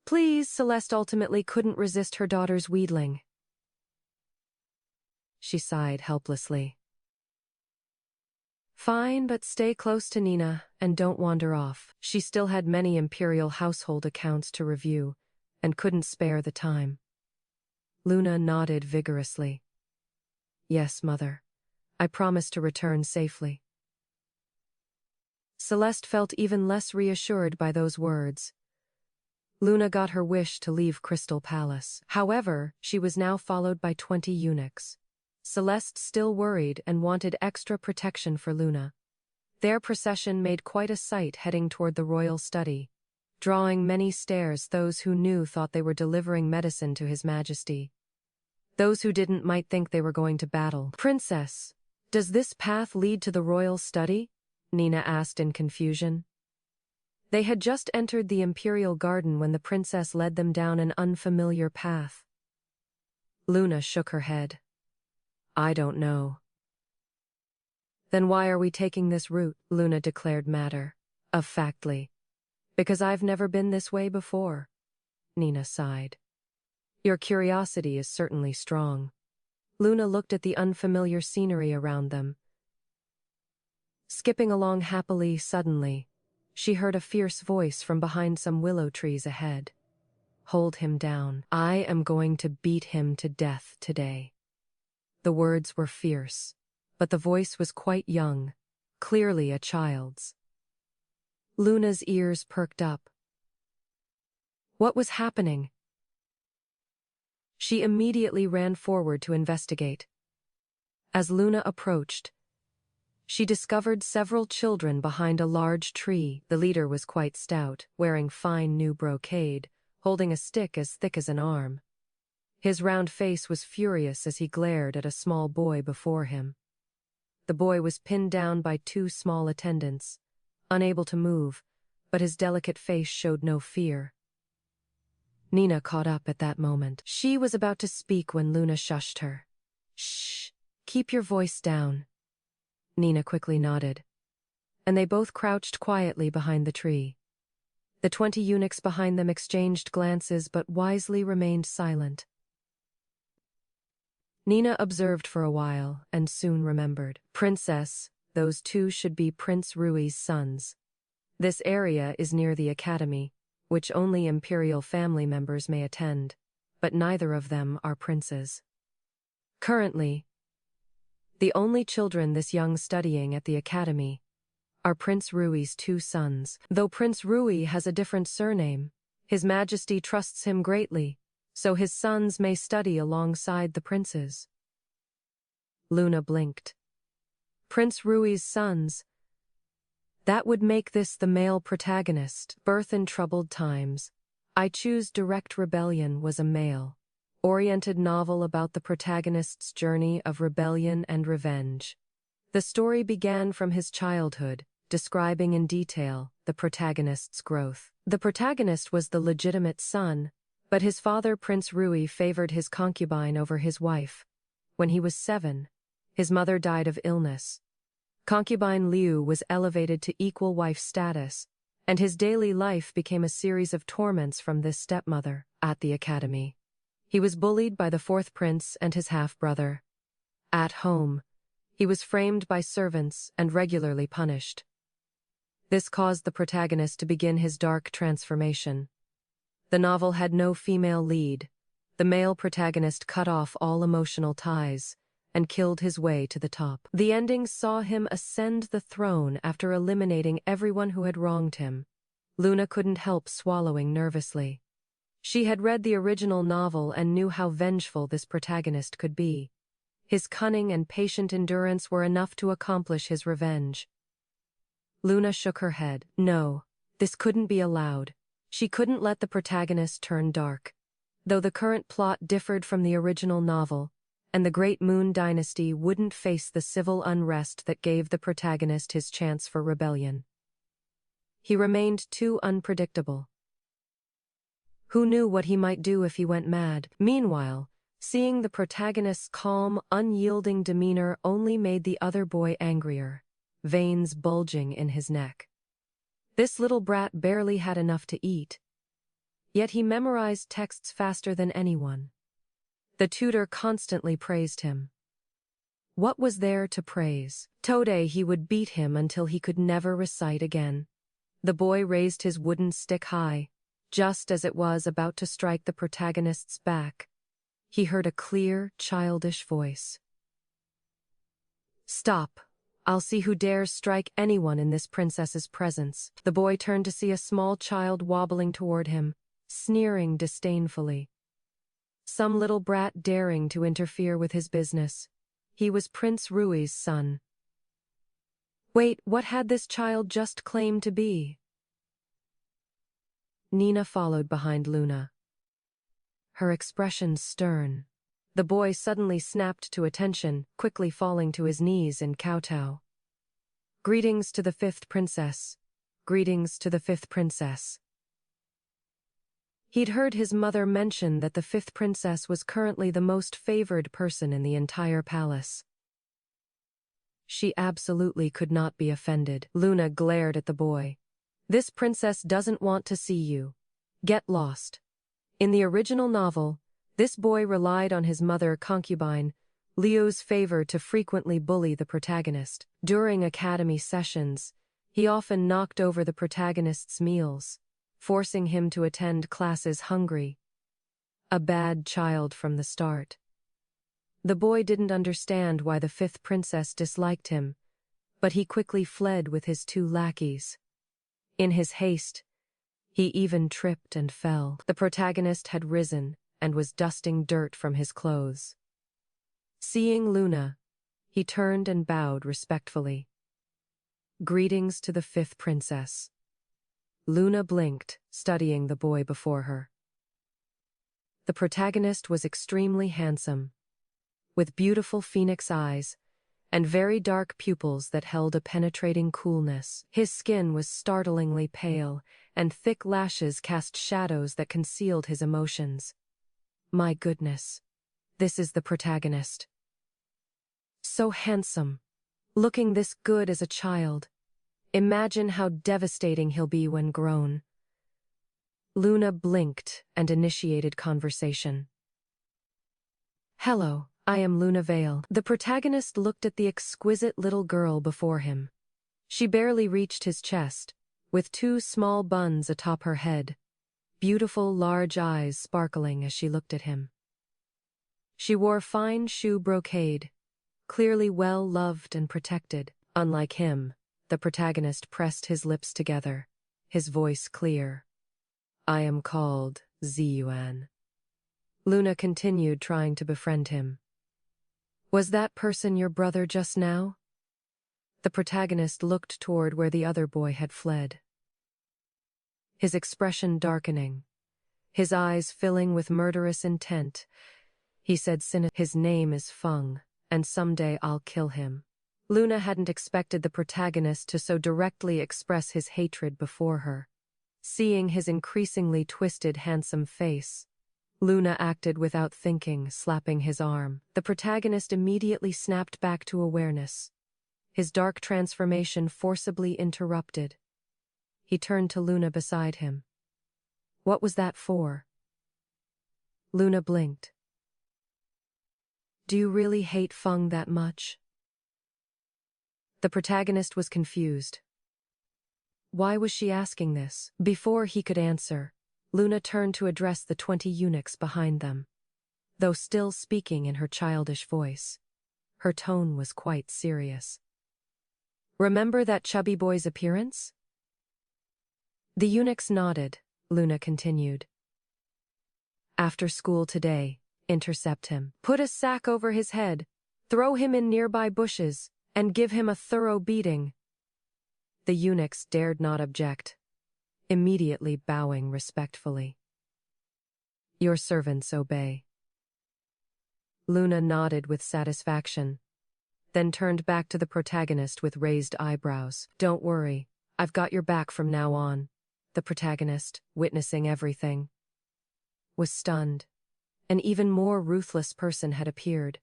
Please, Celeste ultimately couldn't resist her daughter's wheedling. She sighed helplessly. Fine, but stay close to Nina, and don't wander off. She still had many imperial household accounts to review, and couldn't spare the time. Luna nodded vigorously. Yes, Mother. I promise to return safely. Celeste felt even less reassured by those words. Luna got her wish to leave Crystal Palace. However, she was now followed by 20 eunuchs. Celeste still worried and wanted extra protection for Luna. Their procession made quite a sight heading toward the royal study, drawing many stares. Those who knew thought they were delivering medicine to His Majesty. Those who didn't might think they were going to battle. Princess, does this path lead to the royal study? Nina asked in confusion. They had just entered the imperial garden when the princess led them down an unfamiliar path. Luna shook her head. I don't know. Then why are we taking this route? Luna declared matter-of-factly. Because I've never been this way before. Nina sighed. Your curiosity is certainly strong. Luna looked at the unfamiliar scenery around them. Skipping along happily, suddenly, she heard a fierce voice from behind some willow trees ahead. Hold him down. I am going to beat him to death today. The words were fierce, but the voice was quite young, clearly a child's. Luna's ears perked up. What was happening? She immediately ran forward to investigate. As Luna approached, she discovered several children behind a large tree. The leader was quite stout, wearing fine new brocade, holding a stick as thick as an arm. His round face was furious as he glared at a small boy before him. The boy was pinned down by 2 small attendants, unable to move, but his delicate face showed no fear. Nina caught up at that moment. She was about to speak when Luna shushed her. Shh, keep your voice down. Nina quickly nodded, and they both crouched quietly behind the tree. The 20 eunuchs behind them exchanged glances but wisely remained silent. Nina observed for a while and soon remembered. Princess, those 2 should be Prince Rui's sons. This area is near the academy, which only imperial family members may attend. but neither of them are princes. Currently, the only children this young studying at the academy are Prince Rui's two sons. Though Prince Rui has a different surname, His Majesty trusts him greatly, so his sons may study alongside the princes. Luna blinked. Prince Rui's sons. That would make this the male protagonist. Birth in Troubled Times. I Choose Direct Rebellion was a male-oriented novel about the protagonist's journey of rebellion and revenge. The story began from his childhood, describing in detail the protagonist's growth. The protagonist was the legitimate son, but his father Prince Rui favored his concubine over his wife. When he was 7, his mother died of illness. Concubine Liu was elevated to equal wife status, and his daily life became a series of torments from this stepmother. At the academy, he was bullied by the fourth prince and his half-brother. At home, he was framed by servants and regularly punished. This caused the protagonist to begin his dark transformation. The novel had no female lead. The male protagonist cut off all emotional ties and killed his way to the top. The ending saw him ascend the throne after eliminating everyone who had wronged him. Luna couldn't help swallowing nervously. She had read the original novel and knew how vengeful this protagonist could be. His cunning and patient endurance were enough to accomplish his revenge. Luna shook her head. No, this couldn't be allowed. She couldn't let the protagonist turn dark. Though the current plot differed from the original novel, and the Great Moon Dynasty wouldn't face the civil unrest that gave the protagonist his chance for rebellion. He remained too unpredictable. Who knew what he might do if he went mad? Meanwhile, seeing the protagonist's calm, unyielding demeanor only made the other boy angrier, veins bulging in his neck. This little brat barely had enough to eat. Yet he memorized texts faster than anyone. The tutor constantly praised him. What was there to praise? Today he would beat him until he could never recite again. The boy raised his wooden stick high. Just as it was about to strike the protagonist's back, he heard a clear, childish voice. Stop. I'll see who dares strike anyone in this princess's presence. The boy turned to see a small child wobbling toward him, sneering disdainfully. Some little brat daring to interfere with his business. He was Prince Rui's son. Wait, what had this child just claimed to be? Nina followed behind Luna, her expression stern. The boy suddenly snapped to attention, quickly falling to his knees in kowtow. Greetings to the fifth princess. Greetings to the fifth princess. He'd heard his mother mention that the fifth princess was currently the most favored person in the entire palace. She absolutely could not be offended. Luna glared at the boy. This princess doesn't want to see you. Get lost. In the original novel, this boy relied on his mother concubine, Liu's favor to frequently bully the protagonist. During academy sessions, he often knocked over the protagonist's meals, forcing him to attend classes hungry. A bad child from the start. The boy didn't understand why the fifth princess disliked him, but he quickly fled with his two lackeys. In his haste, he even tripped and fell. The protagonist had risen and was dusting dirt from his clothes. Seeing Luna, he turned and bowed respectfully. Greetings to the fifth princess. Luna blinked, studying the boy before her. The protagonist was extremely handsome, with beautiful phoenix eyes and very dark pupils that held a penetrating coolness. His skin was startlingly pale, and thick lashes cast shadows that concealed his emotions. My goodness, this is the protagonist. So handsome, looking this good as a child. Imagine how devastating he'll be when grown. Luna blinked and initiated conversation. Hello. I am Luna Vale. The protagonist looked at the exquisite little girl before him. She barely reached his chest, with two small buns atop her head. beautiful large eyes sparkling as she looked at him. She wore fine shoe brocade, clearly well loved and protected. Unlike him, the protagonist pressed his lips together, his voice clear. I am called Ziyuan. Luna continued trying to befriend him. Was that person your brother just now? The protagonist looked toward where the other boy had fled. His expression darkening, his eyes filling with murderous intent. He said his name is Feng, and someday I'll kill him. Luna hadn't expected the protagonist to so directly express his hatred before her. Seeing his increasingly twisted, handsome face, Luna acted without thinking, slapping his arm. The protagonist immediately snapped back to awareness, his dark transformation forcibly interrupted. He turned to Luna beside him. What was that for? Luna blinked. Do you really hate Feng that much? The protagonist was confused. Why was she asking this? Before he could answer, Luna turned to address the 20 eunuchs behind them. Though still speaking in her childish voice, her tone was quite serious. Remember that chubby boy's appearance? The eunuchs nodded. Luna continued. After school today, intercept him. Put a sack over his head, throw him in nearby bushes, and give him a thorough beating. The eunuchs dared not object, immediately bowing respectfully. Your servants obey. Luna nodded with satisfaction, then turned back to the protagonist with raised eyebrows. Don't worry, I've got your back from now on. The protagonist, witnessing everything, was stunned. An even more ruthless person had appeared.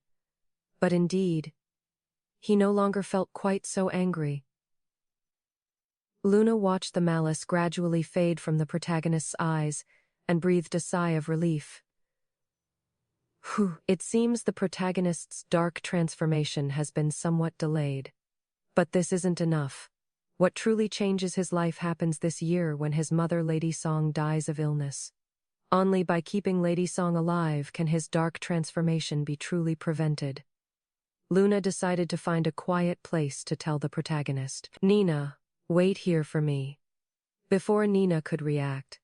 But indeed, he no longer felt quite so angry. Luna watched the malice gradually fade from the protagonist's eyes and breathed a sigh of relief. Whew, it seems the protagonist's dark transformation has been somewhat delayed. But this isn't enough. What truly changes his life happens this year when his mother Lady Song dies of illness. Only by keeping Lady Song alive can his dark transformation be truly prevented. Luna decided to find a quiet place to tell the protagonist. Nina, wait here for me. Before Nina could react,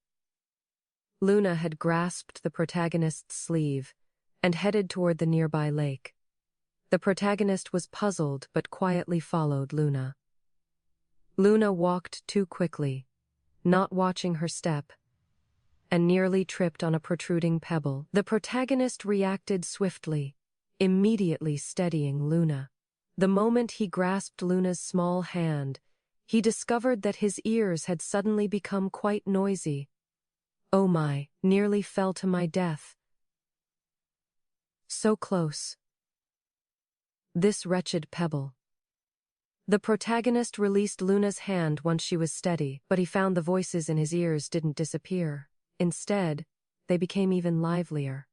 Luna had grasped the protagonist's sleeve and headed toward the nearby lake. The protagonist was puzzled but quietly followed Luna. Luna walked too quickly, not watching her step, and nearly tripped on a protruding pebble. The protagonist reacted swiftly, immediately steadying Luna. The moment he grasped Luna's small hand, he discovered that his ears had suddenly become quite noisy. Oh my, nearly fell to my death. So close. This wretched pebble. The protagonist released Luna's hand once she was steady, but he found the voices in his ears didn't disappear. Instead, they became even livelier.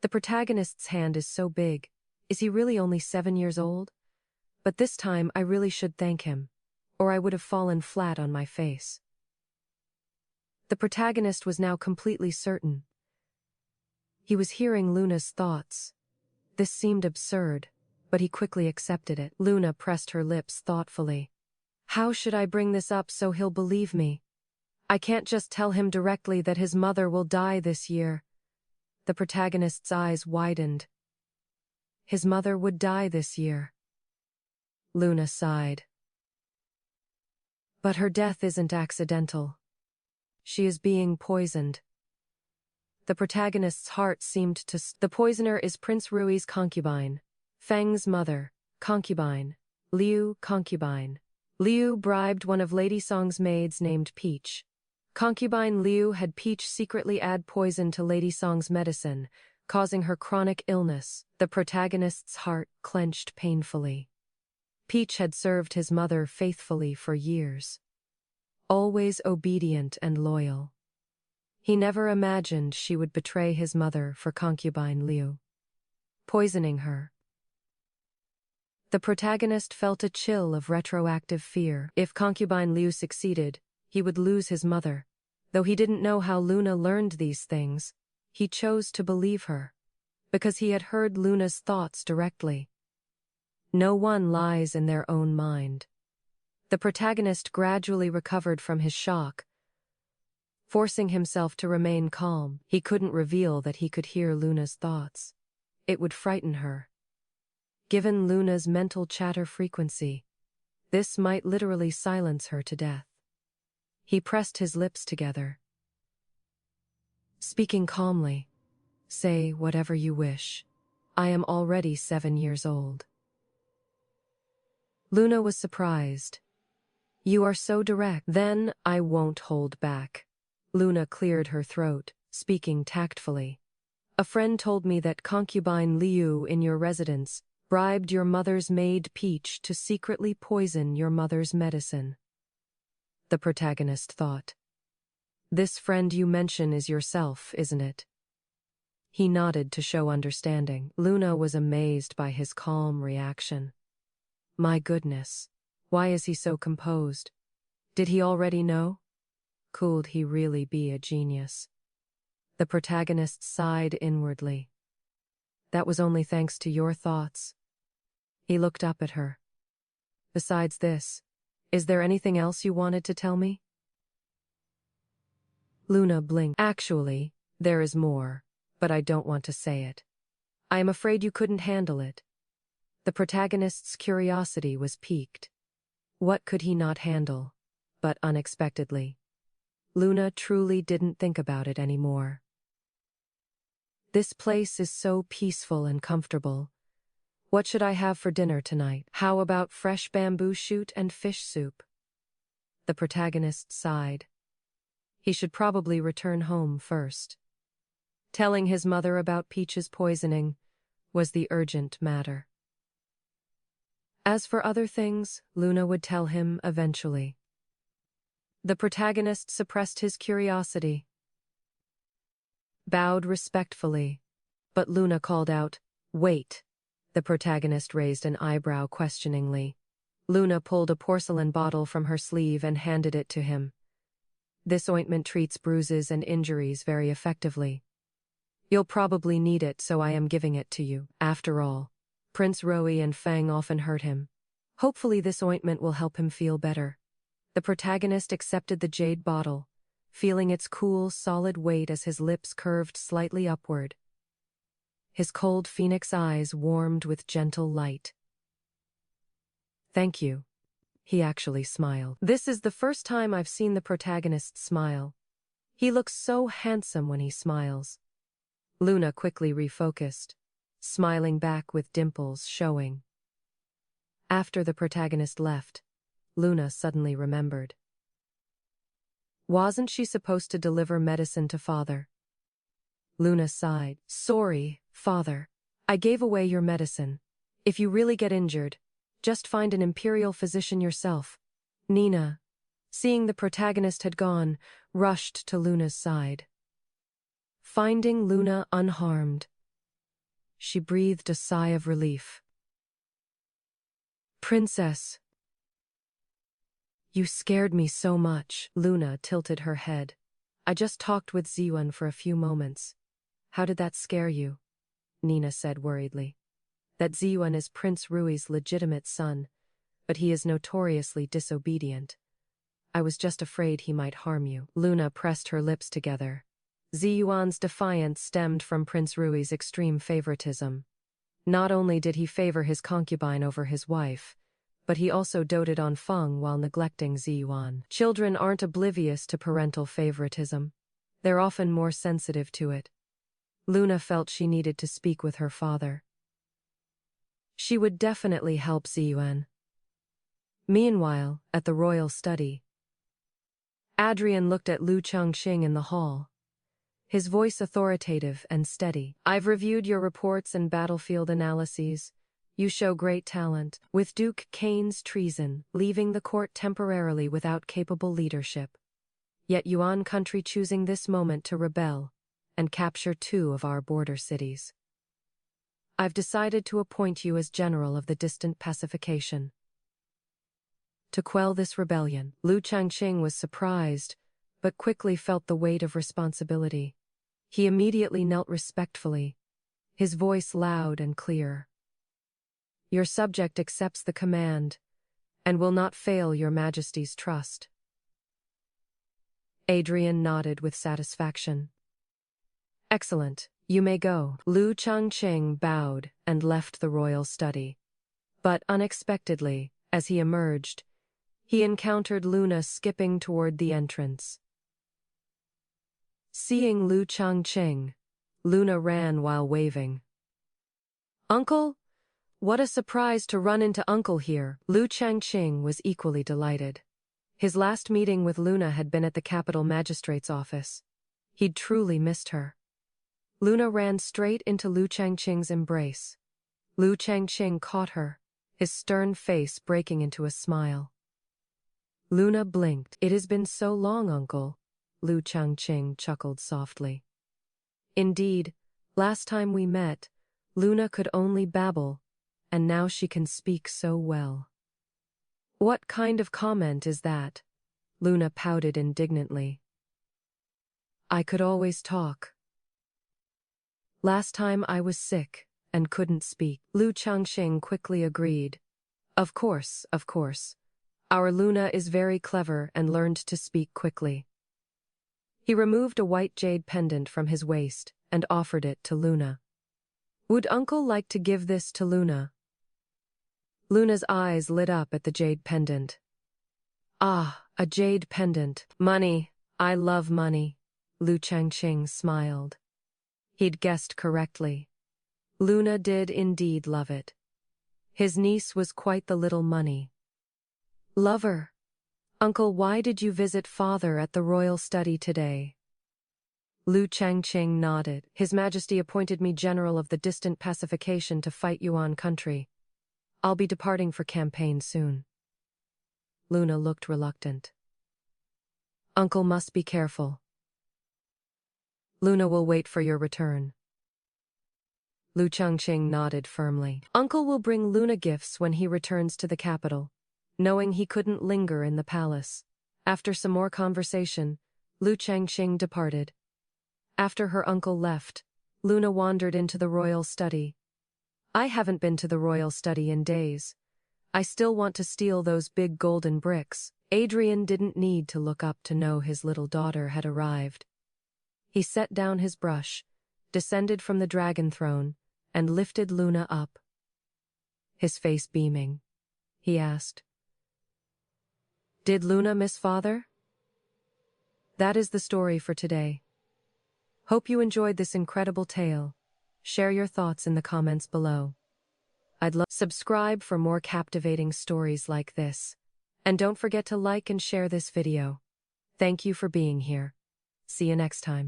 The protagonist's hand is so big. Is he really only 7 years old? But this time I really should thank him, or I would have fallen flat on my face. The protagonist was now completely certain. He was hearing Luna's thoughts. This seemed absurd, but he quickly accepted it. Luna pressed her lips thoughtfully. How should I bring this up so he'll believe me? I can't just tell him directly that his mother will die this year. The protagonist's eyes widened. His mother would die this year. Luna sighed. But her death isn't accidental. She is being poisoned. The protagonist's heart seemed to The poisoner is Prince Rui's concubine. Feng's mother, concubine. Liu, concubine. Liu bribed one of Lady Song's maids named Peach. Concubine Liu had Peach secretly add poison to Lady Song's medicine, causing her chronic illness. The protagonist's heart clenched painfully. Peach had served his mother faithfully for years. Always obedient and loyal. He never imagined she would betray his mother for concubine Liu, poisoning her. The protagonist felt a chill of retroactive fear. If concubine Liu succeeded, he would lose his mother. Though he didn't know how Luna learned these things, he chose to believe her, because he had heard Luna's thoughts directly. No one lies in their own mind. The protagonist gradually recovered from his shock, forcing himself to remain calm. He couldn't reveal that he could hear Luna's thoughts. It would frighten her. Given Luna's mental chatter frequency, this might literally silence her to death. He pressed his lips together. Speaking calmly, "Say whatever you wish. I am already 7 years old." Luna was surprised. "You are so direct." "Then I won't hold back." Luna cleared her throat, speaking tactfully. "A friend told me that concubine Liu in your residence bribed your mother's maid Peach to secretly poison your mother's medicine." The protagonist thought. "This friend you mention is yourself, isn't it?" He nodded to show understanding. Luna was amazed by his calm reaction. My goodness, why is he so composed? Did he already know? Could he really be a genius? The protagonist sighed inwardly. "That was only thanks to your thoughts." He looked up at her. "Besides this, is there anything else you wanted to tell me?" Luna blinked. "Actually, there is more, but I don't want to say it. I am afraid you couldn't handle it." The protagonist's curiosity was piqued. What could he not handle? But unexpectedly, Luna truly didn't think about it anymore. "This place is so peaceful and comfortable. What should I have for dinner tonight? How about fresh bamboo shoot and fish soup?" The protagonist sighed. He should probably return home first. Telling his mother about Peach's poisoning was the urgent matter. As for other things, Luna would tell him eventually. The protagonist suppressed his curiosity, bowed respectfully, but Luna called out, "Wait." The protagonist raised an eyebrow questioningly. Luna pulled a porcelain bottle from her sleeve and handed it to him. "This ointment treats bruises and injuries very effectively. You'll probably need it, so I am giving it to you. After all, Prince Rui and Fang often hurt him. Hopefully this ointment will help him feel better." The protagonist accepted the jade bottle, feeling its cool, solid weight as his lips curved slightly upward. His cold phoenix eyes warmed with gentle light. "Thank you." He actually smiled. This is the first time I've seen the protagonist smile. He looks so handsome when he smiles. Luna quickly refocused, smiling back with dimples showing. After the protagonist left, Luna suddenly remembered. Wasn't she supposed to deliver medicine to Father? Luna sighed. "Sorry, Father. I gave away your medicine. If you really get injured, just find an imperial physician yourself." Nina, seeing the protagonist had gone, rushed to Luna's side. Finding Luna unharmed, she breathed a sigh of relief. "Princess, you scared me so much." Luna tilted her head. "I just talked with Ziyuan for a few moments." "How did that scare you?" Nina said worriedly. "That Ziyuan is Prince Rui's legitimate son, but he is notoriously disobedient. I was just afraid he might harm you." Luna pressed her lips together. Ziyuan's defiance stemmed from Prince Rui's extreme favoritism. Not only did he favor his concubine over his wife, but he also doted on Feng while neglecting Ziyuan. Children aren't oblivious to parental favoritism. They're often more sensitive to it. Luna felt she needed to speak with her father. She would definitely help Ziyuan. Meanwhile, at the royal study, Adrian looked at Lu Chengxing in the hall, his voice authoritative and steady. "I've reviewed your reports and battlefield analyses. You show great talent. With Duke Kane's treason, leaving the court temporarily without capable leadership. Yet Yuan country choosing this moment to rebel and capture 2 of our border cities. I've decided to appoint you as general of the distant pacification. To quell this rebellion." Lu Changqing was surprised, but quickly felt the weight of responsibility. He immediately knelt respectfully, his voice loud and clear. Your subject accepts the command, and will not fail your Majesty's trust. Adrian nodded with satisfaction. Excellent, you may go. Lu Changqing bowed and left the royal study. But unexpectedly, as he emerged, he encountered Luna skipping toward the entrance. Seeing Lu Changqing, Luna ran while waving. Uncle? What a surprise to run into Uncle here. Lu Changqing was equally delighted. His last meeting with Luna had been at the capital magistrate's office. He'd truly missed her. Luna ran straight into Lu Changqing's embrace. Lu Changqing caught her, his stern face breaking into a smile. Luna blinked. It has been so long, Uncle. Lu Changqing chuckled softly. Indeed, last time we met, Luna could only babble, and now she can speak so well. What kind of comment is that? Luna pouted indignantly. I could always talk. Last time I was sick and couldn't speak. Lu Changqing quickly agreed. Of course, of course. Our Luna is very clever and learned to speak quickly. He removed a white jade pendant from his waist and offered it to Luna. Would Uncle like to give this to Luna? Luna's eyes lit up at the jade pendant. Ah, a jade pendant. Money. I love money. Lu Changqing smiled. He'd guessed correctly. Luna did indeed love it. His niece was quite the little money. Lover. Uncle, why did you visit Father at the royal study today? Lu Changqing nodded. His Majesty appointed me general of the distant pacification to fight Yuan country. I'll be departing for campaign soon. Luna looked reluctant. Uncle must be careful. Luna will wait for your return. Lu Changqing nodded firmly. Uncle will bring Luna gifts when he returns to the capital, knowing he couldn't linger in the palace. After some more conversation, Lu Changqing departed. After her uncle left, Luna wandered into the royal study. I haven't been to the royal study in days. I still want to steal those big golden bricks. Adrian didn't need to look up to know his little daughter had arrived. He set down his brush, descended from the dragon throne, and lifted Luna up. His face beaming, he asked, Did Luna miss Father? That is the story for today. Hope you enjoyed this incredible tale. Share your thoughts in the comments below. I'd love to subscribe for more captivating stories like this. And don't forget to like and share this video. Thank you for being here. See you next time.